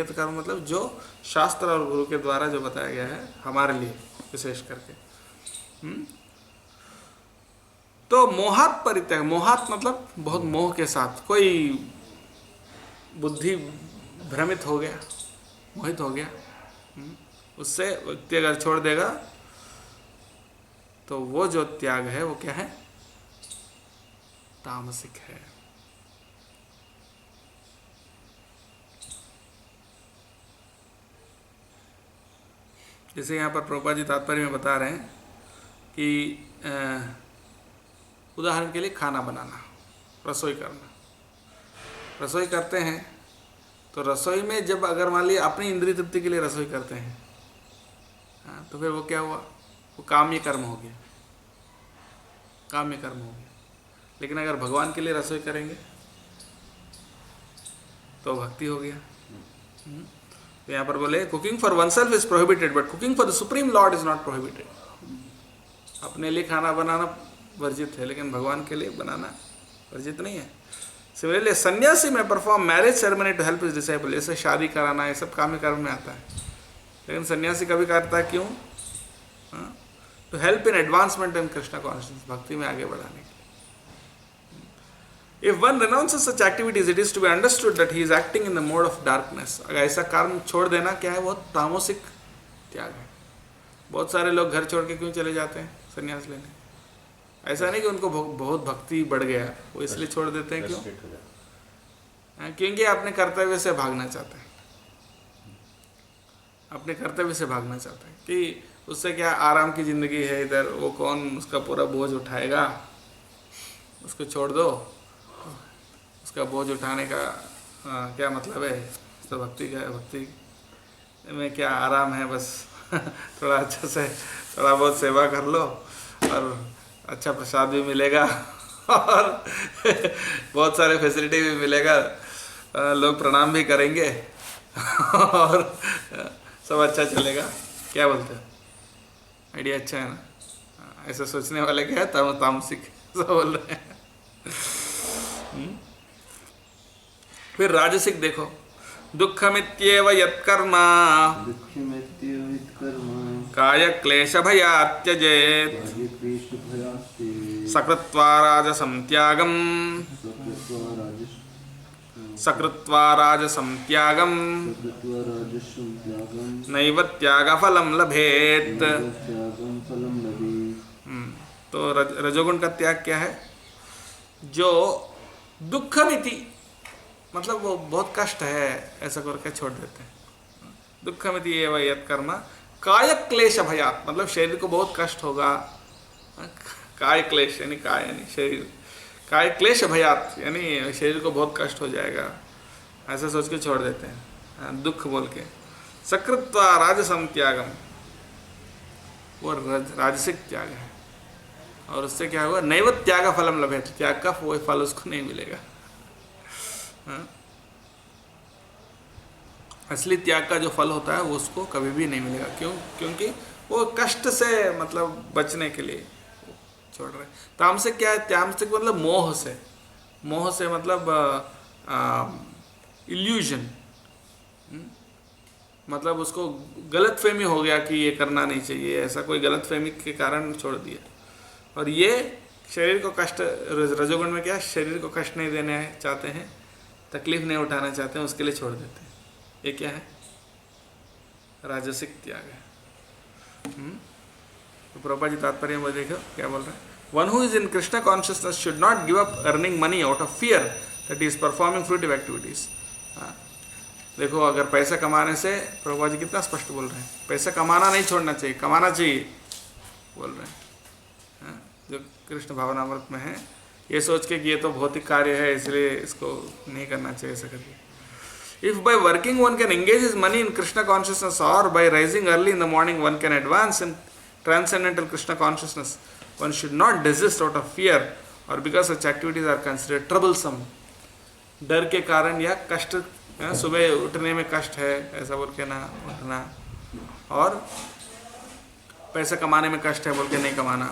कर्म मतलब जो शास्त्र और गुरु के द्वारा जो बताया गया है हमारे लिए विशेष करके। तो मोहात परित्याग, मोहात मतलब बहुत मोह के साथ, कोई बुद्धि भ्रमित हो गया, मोहित हो गया, उससे व्यक्ति अगर छोड़ देगा तो वो जो त्याग है वो क्या है, तामसिक है। जैसे यहाँ पर प्रभुपाद जी तात्पर्य में बता रहे हैं कि उदाहरण के लिए खाना बनाना, रसोई करना, रसोई करते हैं तो रसोई में जब अगर मान लिया अपनी इंद्रिय तृप्ति के लिए रसोई करते हैं, तो फिर वो क्या हुआ, वो काम्य कर्म हो गया, काम्य कर्म हो गया। लेकिन अगर भगवान के लिए रसोई करेंगे तो भक्ति हो गया। तो यहाँ पर बोले cooking for one self is prohibited but cooking for the supreme Lord is not prohibited. अपने लिए खाना बनाना वर्जित है लेकिन भगवान के लिए बनाना वर्जित नहीं है। सिमिलरली सन्यासी में perform marriage ceremony to help his disciple, जैसे शादी कराना ये सब काम्य कर्म में आता है, लेकिन सन्यासी कभी करता है क्यों, to help in advancement in Krishna consciousness, भक्ति में आगे बढ़ाने के लिए। If one renounces such activities, it is to be understood that he is acting in the mode of darkness. अगर ऐसा कर्म छोड़ देना क्या है, बहुत तामसिक त्याग है। बहुत सारे लोग घर छोड़ के क्यों चले जाते हैं संन्यास लेने, ऐसा नहीं कि उनको बहुत भक्ति बढ़ गया वो इसलिए छोड़ देते हैं, क्यों, क्योंकि अपने कर्तव्य से भागना चाहते हैं, अपने कर्तव्य से भागना चाहते हैं कि उससे क्या आराम की ज़िंदगी है इधर, वो कौन उसका पूरा बोझ उठाएगा, उसको छोड़ दो, उसका बोझ उठाने का क्या मतलब है, तो भक्ति का, भक्ति में क्या आराम है, बस थोड़ा अच्छा से थोड़ा बहुत सेवा कर लो और अच्छा प्रसाद भी मिलेगा और बहुत सारे फैसिलिटी भी मिलेगा, लोग प्रणाम भी करेंगे और सब अच्छा चलेगा। क्या बोलते हैं, आइडिया अच्छा है ना, ऐसा सोचने वाले क्या है, तामसिक सब बोल रहे हैं। फिर राजसिक देखो, दुःखमित्येव यत्कर्म काय क्लेश भयात् त्यजेत् सकृत्वा राजसं त्यागम् सकृत्वा राजसं त्यागम् नैव त्यागफलं लभेत्। तो रजोगुण का त्याग क्या है, जो दुःखमिति मतलब वो बहुत कष्ट है ऐसा करके छोड़ देते हैं। दुःखमिति एव यत्कर्म काय क्लेश भयात्, मतलब शरीर को बहुत कष्ट होगा, काय क्लेश यानी काय यानी शरीर, काय क्लेश भयात् यानी शरीर को बहुत कष्ट हो जाएगा, ऐसा सोच के छोड़ देते हैं दुख बोल के। सकृत्वा राजसं त्यागम, वो राजसिक त्याग है, और उससे क्या होगा, नैव त्याग फलम लभेत, त्याग का वो फल उसको नहीं मिलेगा। असली त्याग का जो फल होता है वो उसको कभी भी नहीं मिलेगा, क्यों, क्योंकि वो कष्ट से मतलब बचने के लिए छोड़ रहे। तामसिक क्या है, तामसिक मतलब मोह से, मोह से मतलब इल्यूजन, मतलब उसको गलत फहमी हो गया कि ये करना नहीं चाहिए, ऐसा कोई गलत फहमी के कारण छोड़ दिया। और ये शरीर को कष्ट, रजोगुण में क्या, शरीर को कष्ट नहीं देने चाहते हैं, तकलीफ नहीं उठाना चाहते हैं, उसके लिए छोड़ देते हैं। ये क्या है, राजसिक त्याग है। तो प्रभुपाद जी तात्पर्य में देखो क्या बोल रहे हैं, one who is in Krishna consciousness should not give up earning money out of fear that is performing fruitive activities. देखो अगर पैसा कमाने से, प्रभुपाद जी कितना स्पष्ट बोल रहे हैं, पैसा कमाना नहीं छोड़ना चाहिए, कमाना चाहिए बोल रहे हैं, जो कृष्ण भावनामृत में है, ये सोच के कि ये तो भौतिक कार्य है इसलिए इसको नहीं करना चाहिए ऐसा करके। If by working one can engage his money in Krishna consciousness, or by rising early in the morning one can advance in transcendental Krishna consciousness, one should not desist out of fear or because such activities are considered troublesome. डर के कारण या कष्ट, सुबह उठने में कष्ट है ऐसा बोल के ना उठना, और पैसा कमाने में कष्ट है बोल के नहीं कमाना,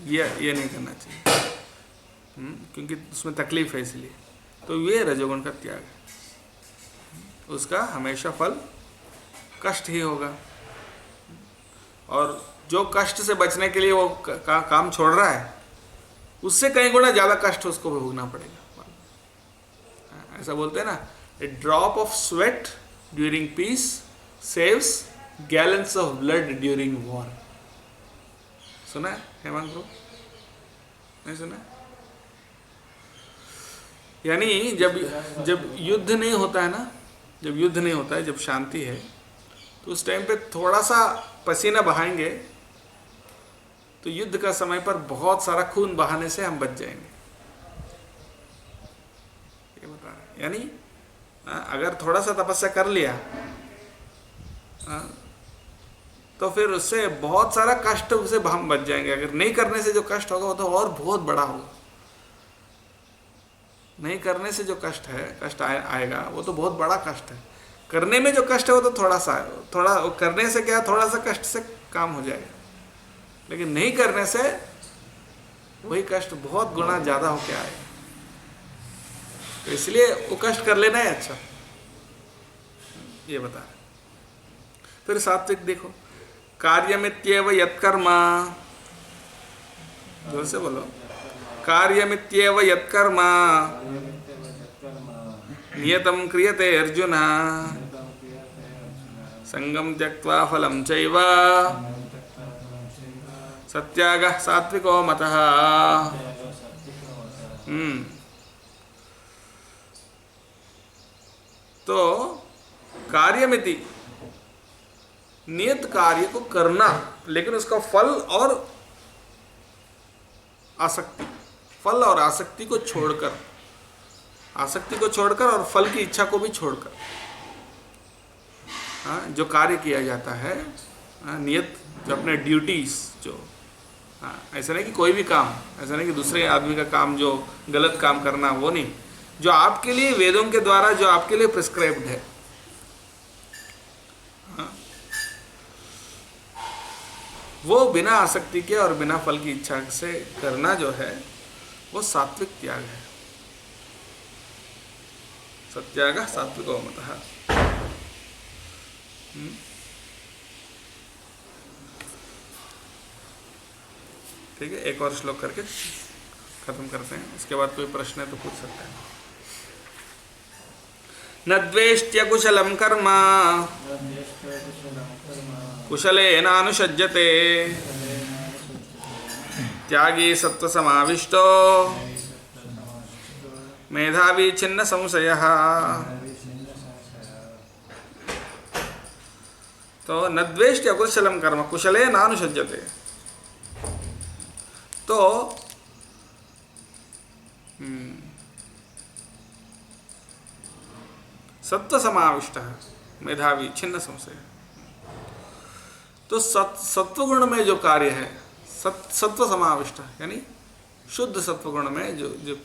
ये नहीं करना चाहिए, क्योंकि उसमें तकलीफ है इसलिए। तो ये रजोगुण का त्याग है, उसका हमेशा फल कष्ट ही होगा। और जो कष्ट से बचने के लिए वो काम छोड़ रहा है, उससे कई गुना ज़्यादा कष्ट उसको भोगना पड़ेगा। ऐसा बोलते हैं ना, a drop of sweat during peace saves gallons of blood during war. सुना है हेमंत ब्रो? नहीं सुना? यानी जब युद्ध नहीं होता है ना, जब युद्ध नहीं होता है, जब शांति है, तो उस टाइम पे थोड़ा सा पसीना बहाएंगे तो युद्ध का समय पर बहुत सारा खून बहाने से हम बच जाएंगे। ये बता रहे, यानी अगर थोड़ा सा तपस्या कर लिया तो फिर उससे बहुत सारा कष्ट उसे हम बच जाएंगे। अगर नहीं करने से जो कष्ट होगा वो तो और बहुत बड़ा होगा। नहीं करने से जो कष्ट है, कष्ट आएगा वो तो बहुत बड़ा कष्ट है। करने में जो कष्ट है वो तो थोड़ा करने से क्या, थोड़ा सा कष्ट से काम हो जाएगा, लेकिन नहीं करने से वही कष्ट बहुत गुना ज्यादा होके आएगा। तो इसलिए वो कष्ट कर लेना है अच्छा, ये बता रहे। फिर सात्विक देखो, कार्यमित्येव यत्कर्म, जोर से बोलो, कार्यमित्येव यत्कर्म नियतं क्रियते अर्जुन संगम त्यक्त्वा फलं चैव सत्यागः सात्विको मतः। तो कार्यमिति नियत कार्य को करना, लेकिन उसका फल और आसक्ति, फल और आसक्ति को छोड़कर, आसक्ति को छोड़कर और फल की इच्छा को भी छोड़कर, जो कार्य किया जाता है, नियत, जो अपने ड्यूटीज, जो ऐसा नहीं कि कोई भी काम, ऐसा नहीं कि दूसरे आदमी का काम जो गलत काम करना, वो नहीं, जो आपके लिए वेदों के द्वारा जो आपके लिए प्रिस्क्राइब्ड है, वो बिना आसक्ति के और बिना फल की इच्छा से करना जो है वो सात्विक त्याग है। सत्यागः सात्विको मतः। ठीक है, एक और श्लोक करके खत्म करते हैं। इसके बाद कोई प्रश्न है तो पूछ सकते हैं। न द्वेष्ट्य कुशलम कर्म कुशलेनानुषज्यते त्यागी सत्व समाविष्टो मेधावी छिन्न संशयः। तो न द्वेष्ट्य कुशलम कर्म कुशलेनानुषज्यते, तो सत्व समाविष्ट मेधावी छिन्न संशय। तो सत्व गुण में जो कार्य है, सत्व समाविष्ट यानी शुद्ध सत्व गुण में जो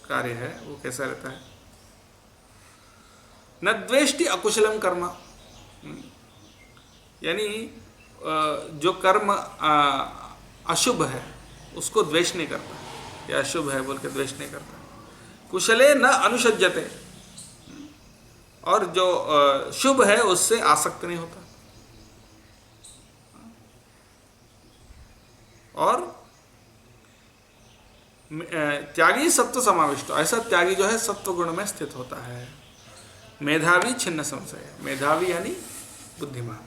कार्य है वो कैसा रहता है? न द्वेष्टि अकुशलम कर्म, यानी जो कर्म अशुभ है उसको द्वेष नहीं करता, या अशुभ है बोल के द्वेष नहीं करता। कुशले न अनुषज्यते, और जो शुभ है उससे आसक्त नहीं होता। और त्यागी सत्व समाविष्ट, ऐसा त्यागी जो है सत्व गुण में स्थित होता है। मेधावी छिन्न संशय, मेधावी यानी बुद्धिमान,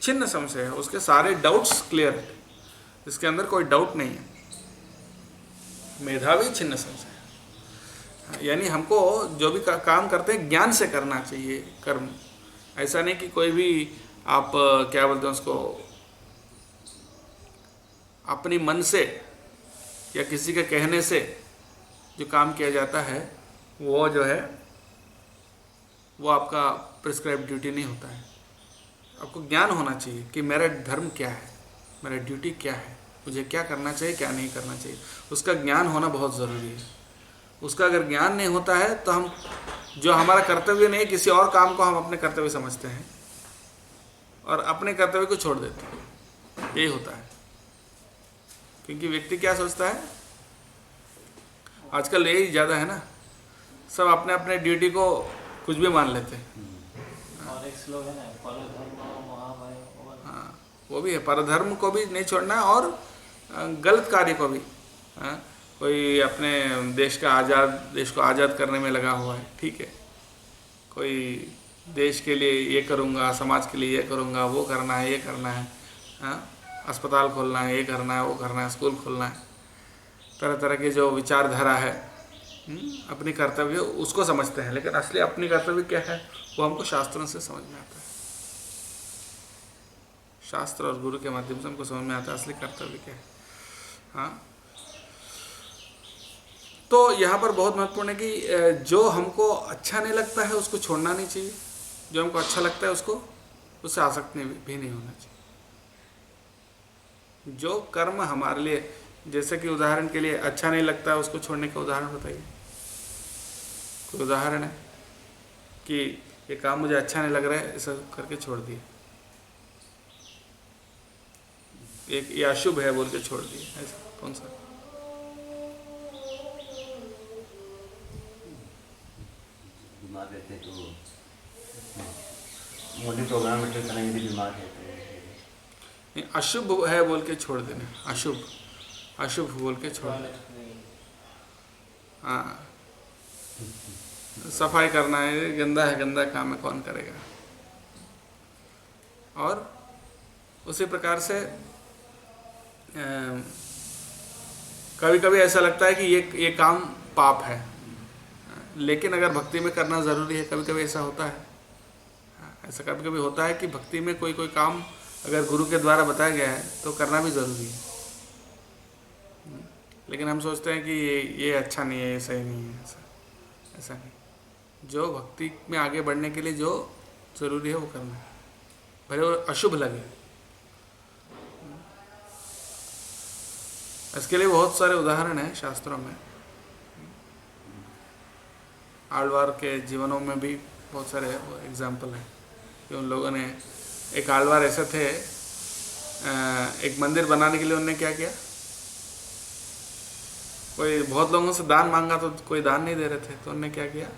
छिन्न संशय है, उसके सारे डाउट्स क्लियर है, इसके अंदर कोई डाउट नहीं है। मेधावी छिन्न संशय यानी हमको जो भी काम करते हैं ज्ञान से करना चाहिए कर्म। ऐसा नहीं कि कोई भी आप क्या बोलते हैं उसको, अपनी मन से या किसी के कहने से जो काम किया जाता है वो जो है वो आपका प्रिस्क्राइब ड्यूटी नहीं होता है। आपको ज्ञान होना चाहिए कि मेरा धर्म क्या है, मेरा ड्यूटी क्या है, मुझे क्या करना चाहिए क्या नहीं करना चाहिए, उसका ज्ञान होना बहुत ज़रूरी है। उसका अगर ज्ञान नहीं होता है तो हम जो हमारा कर्तव्य नहीं, किसी और काम को हम अपने कर्तव्य समझते हैं और अपने कर्तव्य को छोड़ देते हैं। यही होता है, क्योंकि व्यक्ति क्या सोचता है, आजकल यही ज़्यादा है ना, सब अपने अपने ड्यूटी को कुछ भी मान लेते हैं।
और एक श्लोक है ना, परधर्म महाभय।
हाँ, वो भी है, परधर्म को भी नहीं छोड़ना है और गलत कार्य को भी। हाँ, कोई अपने देश को आज़ाद करने में लगा हुआ है, ठीक है, कोई देश के लिए ये करूँगा, समाज के लिए ये करूँगा, वो करना है, ये करना है, हाँ, अस्पताल खोलना है, ये करना है, वो करना है, स्कूल खोलना है, तरह तरह की जो विचारधारा है, अपनी कर्तव्य उसको समझते हैं, लेकिन असली अपनी कर्तव्य क्या है वो हमको शास्त्रों से समझ में आता है। शास्त्र और गुरु के माध्यम से हमको समझ में आता है असली कर्तव्य क्या है। हाँ, तो यहाँ पर बहुत महत्वपूर्ण है कि जो हमको अच्छा नहीं लगता है उसको छोड़ना नहीं चाहिए, जो हमको अच्छा लगता है उसको उससे आसक्त भी नहीं होना चाहिए। जो कर्म हमारे लिए, जैसे कि उदाहरण के लिए अच्छा नहीं लगता है उसको छोड़ने का उदाहरण बताइए। कोई उदाहरण है कि ये काम मुझे अच्छा नहीं लग रहा है, ऐसा करके छोड़ दिए, एक ये अशुभ है बोल के छोड़ दिए, ऐसा कौन सा?
बीमार रहते तो मोदी प्रोग्राम अटेंड करेंगे तो बीमार रहते
नहीं, अशुभ है बोल के छोड़ देना, अशुभ बोल के छोड़ देना। हाँ, सफाई करना है, गंदा है, गंदा काम है, कौन करेगा। और उसी प्रकार से कभी कभी ऐसा लगता है कि ये काम पाप है, लेकिन अगर भक्ति में करना ज़रूरी है, कभी कभी ऐसा होता है। ऐसा कभी कभी होता है कि भक्ति में कोई काम अगर गुरु के द्वारा बताया गया है तो करना भी ज़रूरी है, लेकिन हम सोचते हैं कि ये अच्छा नहीं है, ये सही नहीं है। ऐसा नहीं, जो भक्ति में आगे बढ़ने के लिए जो ज़रूरी है वो करना है, भले वो अशुभ लगे। इसके लिए बहुत सारे उदाहरण हैं शास्त्रों में, आलवार के जीवनों में भी बहुत सारे एग्जाम्पल हैं कि उन लोगों ने, एक आलवार ऐसे थे, एक मंदिर बनाने के लिए उन्होंने क्या किया, कोई बहुत लोगों से दान मांगा तो कोई दान नहीं दे रहे थे, तो उन्होंने क्या किया,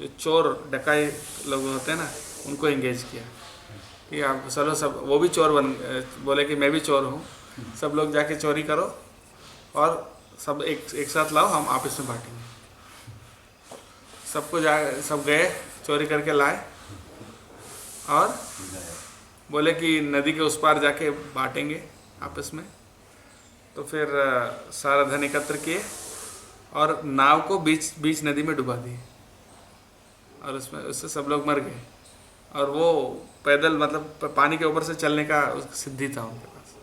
जो चोर डकाई लोग होते हैं ना उनको एंगेज किया कि आप चलो सब, वो भी चोर बोले कि मैं भी चोर हूँ, सब लोग जाके चोरी करो और सब एक साथ लाओ, हम आपस में बांटेंगे। सब गए चोरी करके लाए और बोले कि नदी के उस पार जाके बांटेंगे आपस में। तो फिर सारा धन एकत्र किए और नाव को बीच नदी में डुबा दिए और उससे सब लोग मर गए। और वो पैदल, मतलब पानी के ऊपर से चलने का सिद्धि था उनके पास,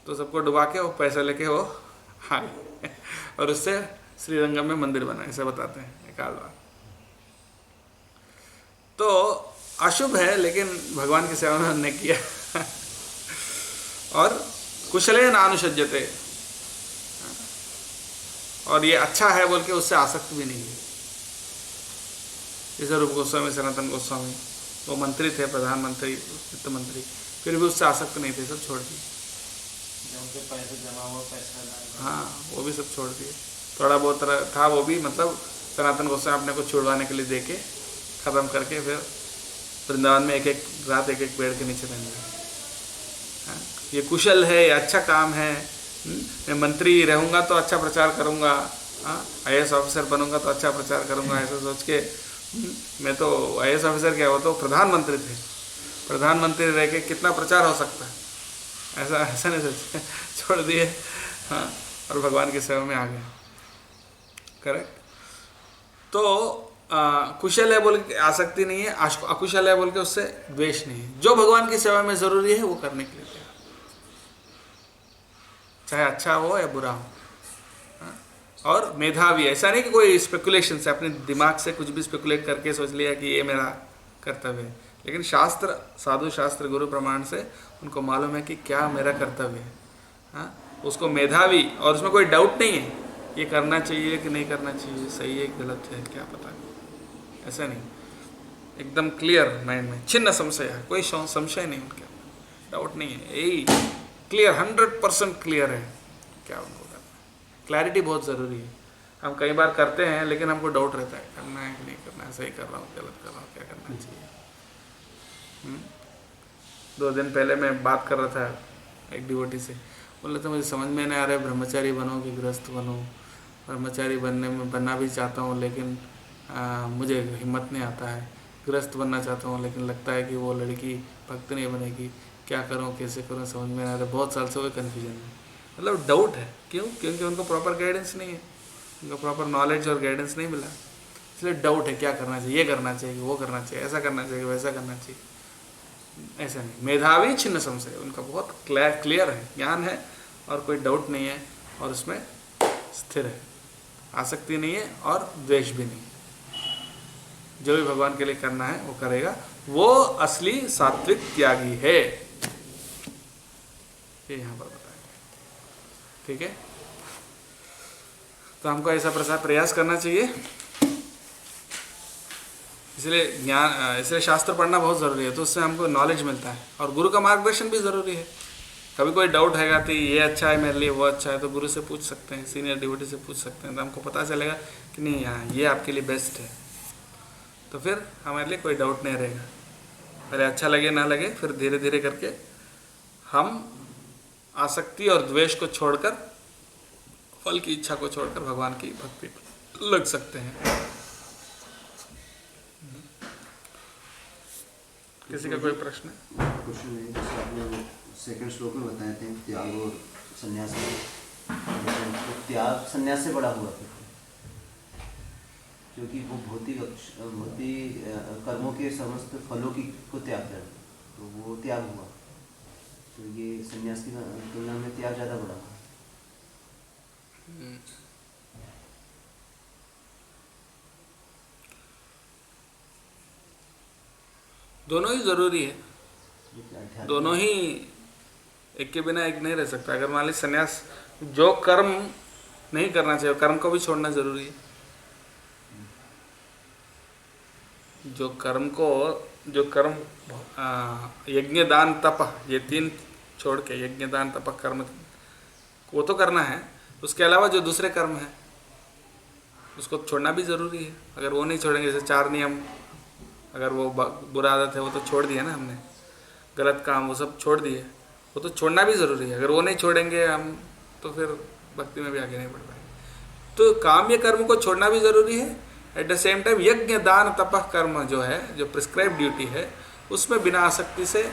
तो सबको डुबा के वो पैसा लेके वो आए और उससे श्रीरंगम में मंदिर बना, ऐसा बताते हैं एक आलवार। तो अशुभ है लेकिन भगवान की सेवा में उन्होंने किया और कुशले नानुसज्जते, और ये अच्छा है बोल के उससे आसक्त भी नहीं है। जैसे रूप गोस्वामी, सनातन गोस्वामी, वो मंत्री थे, प्रधानमंत्री, वित्त मंत्री, फिर भी उससे आसक्त नहीं थे, सब छोड़ दिए।
पैसे जमा हुआ पैसा,
हाँ, वो भी सब छोड़ दिए। थोड़ा बहुत था वो भी, मतलब सनातन गोस्वामी अपने को छुड़वाने के लिए दे के ख़त्म करके फिर वृंदावन में एक रात एक पेड़ के नीचे रहने लगे। ये कुशल है, ये अच्छा काम है, मैं मंत्री रहूँगा तो अच्छा प्रचार करूँगा, IAS ऑफिसर बनूँगा तो अच्छा प्रचार करूँगा, ऐसा सोच के मैं तो IAS ऑफिसर क्या, वो तो प्रधानमंत्री थे, प्रधानमंत्री रह के कितना प्रचार हो सकता है, ऐसा नहीं सोचे, छोड़ दिए। हाँ, और भगवान की सेवा में आ गए। करेक्ट। तो कुशल है बोल के आसक्ति नहीं है, अकुशल है बोल के उससे द्वेष नहीं है। जो भगवान की सेवा में ज़रूरी है वो करने के लिए तैयार, चाहे अच्छा हो या बुरा हो। और मेधावी, ऐसा नहीं कि कोई स्पेकुलेशन से, अपने दिमाग से कुछ भी स्पेकुलेट करके सोच लिया कि ये मेरा कर्तव्य है, लेकिन शास्त्र, साधु शास्त्र, गुरु प्रमाण से उनको मालूम है कि क्या मेरा कर्तव्य है। हाँ, उसको मेधावी, और उसमें कोई डाउट नहीं है ये करना चाहिए कि नहीं करना चाहिए, सही है गलत है क्या पता नहीं, ऐसा नहीं, एकदम क्लियर माइंड में, छिन्न संशय है, कोई संशय नहीं उनके, डाउट नहीं है, यही क्लियर, 100% क्लियर है क्या उनको करना। क्लैरिटी बहुत ज़रूरी है। हम कई बार करते हैं लेकिन हमको डाउट रहता है करना है कि नहीं करना है, सही कर रहा हूँ गलत कर रहा हूँ, क्या करना चाहिए। 2 दिन पहले मैं बात कर रहा था एक डिवोटी से, बोले तो मुझे समझ में नहीं आ रहा है ब्रह्मचारी बनो कि गृहस्थ बनो। ब्रह्मचारी बनना भी चाहता हूँ लेकिन मुझे हिम्मत नहीं आता है। गृहस्थ बनना चाहता हूँ लेकिन लगता है कि वो लड़की भक्त नहीं बनेगी, क्या करूँ कैसे करूँ समझ में नहीं आ रहा है। बहुत साल से वो कन्फ्यूजन है, मतलब डाउट है। क्यों? क्योंकि उनको प्रॉपर गाइडेंस नहीं है, उनको प्रॉपर नॉलेज और गाइडेंस नहीं मिला, इसलिए डाउट है क्या करना चाहिए, ये करना चाहिए वो करना चाहिए, ऐसा करना चाहिए वैसा करना चाहिए। ऐसा नहीं, मेधावी छिन्न संशय, उनका बहुत क्लियर है, ज्ञान है और कोई डाउट नहीं है और उसमें स्थिर है, आसक्ति नहीं है और द्वेष भी नहीं। जो भी भगवान के लिए करना है वो करेगा, वो असली सात्विक त्यागी है, ये यहाँ पर बताएंगे। ठीक है, तो हमको ऐसा प्रयास करना चाहिए। इसलिए शास्त्र पढ़ना बहुत ज़रूरी है, तो उससे हमको नॉलेज मिलता है और गुरु का मार्गदर्शन भी ज़रूरी है। कभी कोई डाउट हैगा कि ये अच्छा है मेरे लिए वो अच्छा है, तो गुरु से पूछ सकते हैं, सीनियर डिवोटी से पूछ सकते हैं, तो हमको पता चलेगा कि नहीं यहाँ ये आपके लिए बेस्ट है, तो फिर हमारे लिए कोई डाउट नहीं रहेगा। पहले अच्छा लगे ना लगे, फिर धीरे धीरे करके हम आसक्ति और द्वेष को छोड़कर, फल की इच्छा को छोड़कर भगवान की भक्ति पर लग सकते हैं। किसी का कोई प्रश्न?
क्वेश्चन है, जैसे आपने सेकंड श्लोक में बताए थे त्याग और संन्यास में, तो त्याग संन्यास से बड़ा हुआ था क्योंकि वो भौतिक कर्मों के समस्त फलों को त्याग कर, तो वो त्याग हुआ, तो ये संन्यास की तुलना में त्याग ज़्यादा बड़ा हुआ।
दोनों ही जरूरी है, दोनों ही एक के बिना एक नहीं रह सकता। अगर मान लीजिए संन्यास, जो कर्म नहीं करना चाहिए कर्म को भी छोड़ना जरूरी है। जो कर्म यज्ञ दान तप, ये 3 छोड़ के, यज्ञ दान तप कर्म वो तो करना है, उसके अलावा जो दूसरे कर्म है उसको छोड़ना भी ज़रूरी है। अगर वो नहीं छोड़ेंगे, जैसे 4 नियम, अगर वो बुरा आदत है वो तो छोड़ दिया ना हमने, गलत काम वो सब छोड़ दिए, वो तो छोड़ना भी ज़रूरी है। अगर वो नहीं छोड़ेंगे हम तो फिर भक्ति में भी आगे नहीं बढ़ पाएंगे। तो काम्य कर्म को छोड़ना भी ज़रूरी है, एट द सेम टाइम यज्ञ दान तपः कर्म जो है, जो प्रिस्क्राइब ड्यूटी है, उसमें बिना आसक्ति से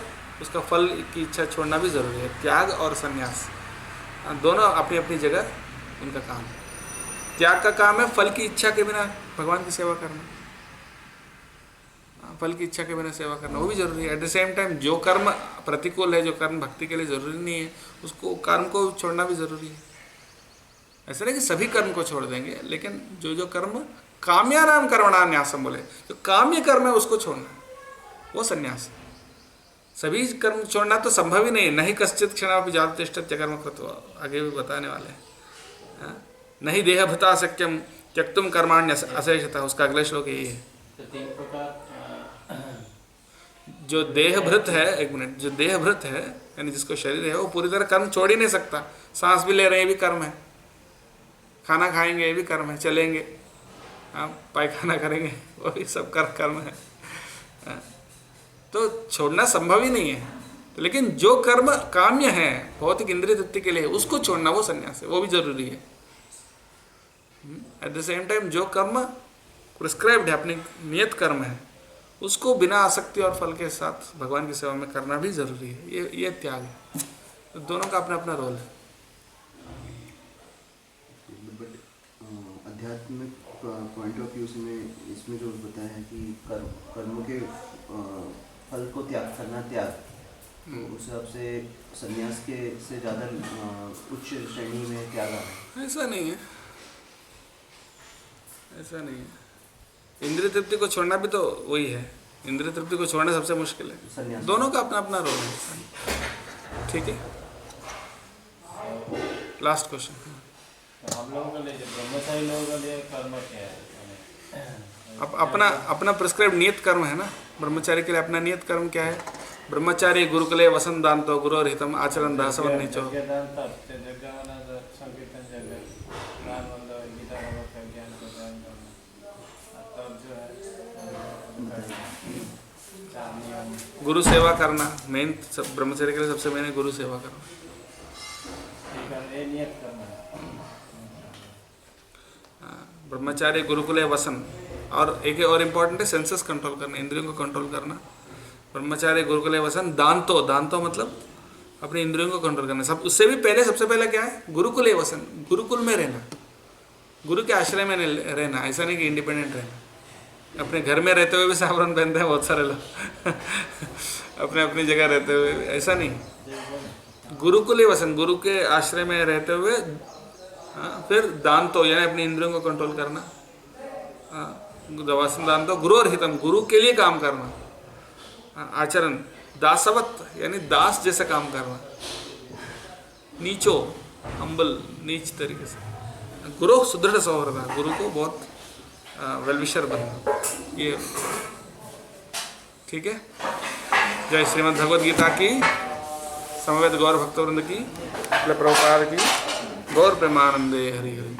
उसका फल की इच्छा छोड़ना भी ज़रूरी है। त्याग और संन्यास दोनों अपनी अपनी जगह उनका काम है। त्याग का काम है फल की इच्छा के बिना भगवान की सेवा करना, फल की इच्छा के बिना सेवा करना वो भी जरूरी है। एट द सेम टाइम जो कर्म प्रतिकूल है, जो कर्म भक्ति के लिए जरूरी नहीं है, उसको कर्म को छोड़ना भी जरूरी है। ऐसा नहीं कि सभी कर्म को छोड़ देंगे, लेकिन जो जो कर्म काम्यानाम कर्मणाम न्यासम बोले, जो काम्य कर्म है उसको छोड़ना, वो संन्यास। सभी कर्म छोड़ना तो संभव ही नहीं, नहीं कश्चित क्षणापि जातु तिष्ठत्य कर्म कृत्वा, आगे भी बताने वाले हैं। नहीं देहभृता शक्यम त्यक्तुम कर्माण्य अशेषतः, उसका अगला श्लोक यही है।
तो 3 प्रकार
जो देहभृत है, एक मिनट, जो देहभृत है यानी जिसको शरीर है, वो पूरी तरह कर्म छोड़ ही नहीं सकता। सांस भी ले रहे हैं ये भी कर्म है, खाना खाएंगे ये भी कर्म है, चलेंगे पायखाना करेंगे वो भी सब कर्म है। तो छोड़ना संभव ही नहीं है। तो लेकिन जो कर्म काम्य है भौतिक इंद्रिय तृप्ति के लिए, उसको छोड़ना वो संन्यास है, वो भी जरूरी है। एट द सेम टाइम जो कर्म प्रिस्क्राइब्ड है, अपनी नियत कर्म है, उसको बिना आसक्ति और फल के साथ भगवान की सेवा में करना भी जरूरी है। ये त्याग है। तो दोनों का अपना अपना रोल है।
बट आध्यात्मिक पॉइंट ऑफ व्यू से में इसमें जो बताया है कि कर्मों के फल को त्याग करना त्याग, तो उस हिसाब से संन्यास के से ज़्यादा उच्च श्रेणी में त्याग आ है।
ऐसा नहीं है, ऐसा नहीं है। इंद्रिय तृप्ति को छोड़ना भी तो वही है, इंद्रिय तृप्ति को छोड़ना सबसे मुश्किल है। दोनों का अपना अपना रोल है। ठीक है, लास्ट क्वेश्चन।
हम लोगों के लिए, जो ब्रह्मचारी लोगों के लिए कर्म क्या है?
अपना प्रिस्क्राइब नियत कर्म है ना। ब्रह्मचारी के लिए अपना नियत कर्म क्या है? ब्रह्मचारी गुरुकुले वसंतांतो गुरोर्हितम आचरण दासवन नीचो।
यज्ञदान तप, यज्ञ माना संकीर्तन, यज्ञ दान, गीता
गुरु सेवा करना मेन, सब ब्रह्मचर्य के लिए सबसे मेन है गुरु सेवा करना।
ये नियत करना है।
ब्रह्मचार्य गुरुकुले वसन, और एक और इम्पोर्टेंट है सेंसस कंट्रोल करना, इंद्रियों को कंट्रोल करना। ब्रह्मचार्य गुरुकुले वसन, दांतो मतलब अपनी इंद्रियों को कंट्रोल करना। सब उससे भी पहले, सबसे पहले क्या है, गुरुकुले वसन, गुरुकुल में रहना, गुरु के आश्रय में रहना। ऐसा नहीं कि इंडिपेंडेंट रहना। अपने घर में रहते हुए भी सावरण पहनते हैं बहुत सारे लोग अपने अपनी जगह रहते हुए, ऐसा नहीं। गुरुकुले वसन, गुरु के आश्रय में रहते हुए। फिर दांतो यानी अपनी इंद्रियों को कंट्रोल करना। वसन दांतो गुरु और हितम, गुरु के लिए काम करना। आचरण दासवत यानी दास जैसा काम करना। नीचो हम्बल, नीच तरीके से। गुरु सुदृढ़ सौहृद, गुरु को बहुत वेलविशर बनना। ये ठीक है। जय श्रीमद् भगवद गीता की, समवेत गौर भक्तवृंद की, प्रभुपाद की, गौर प्रेमानंदे हरि हरि।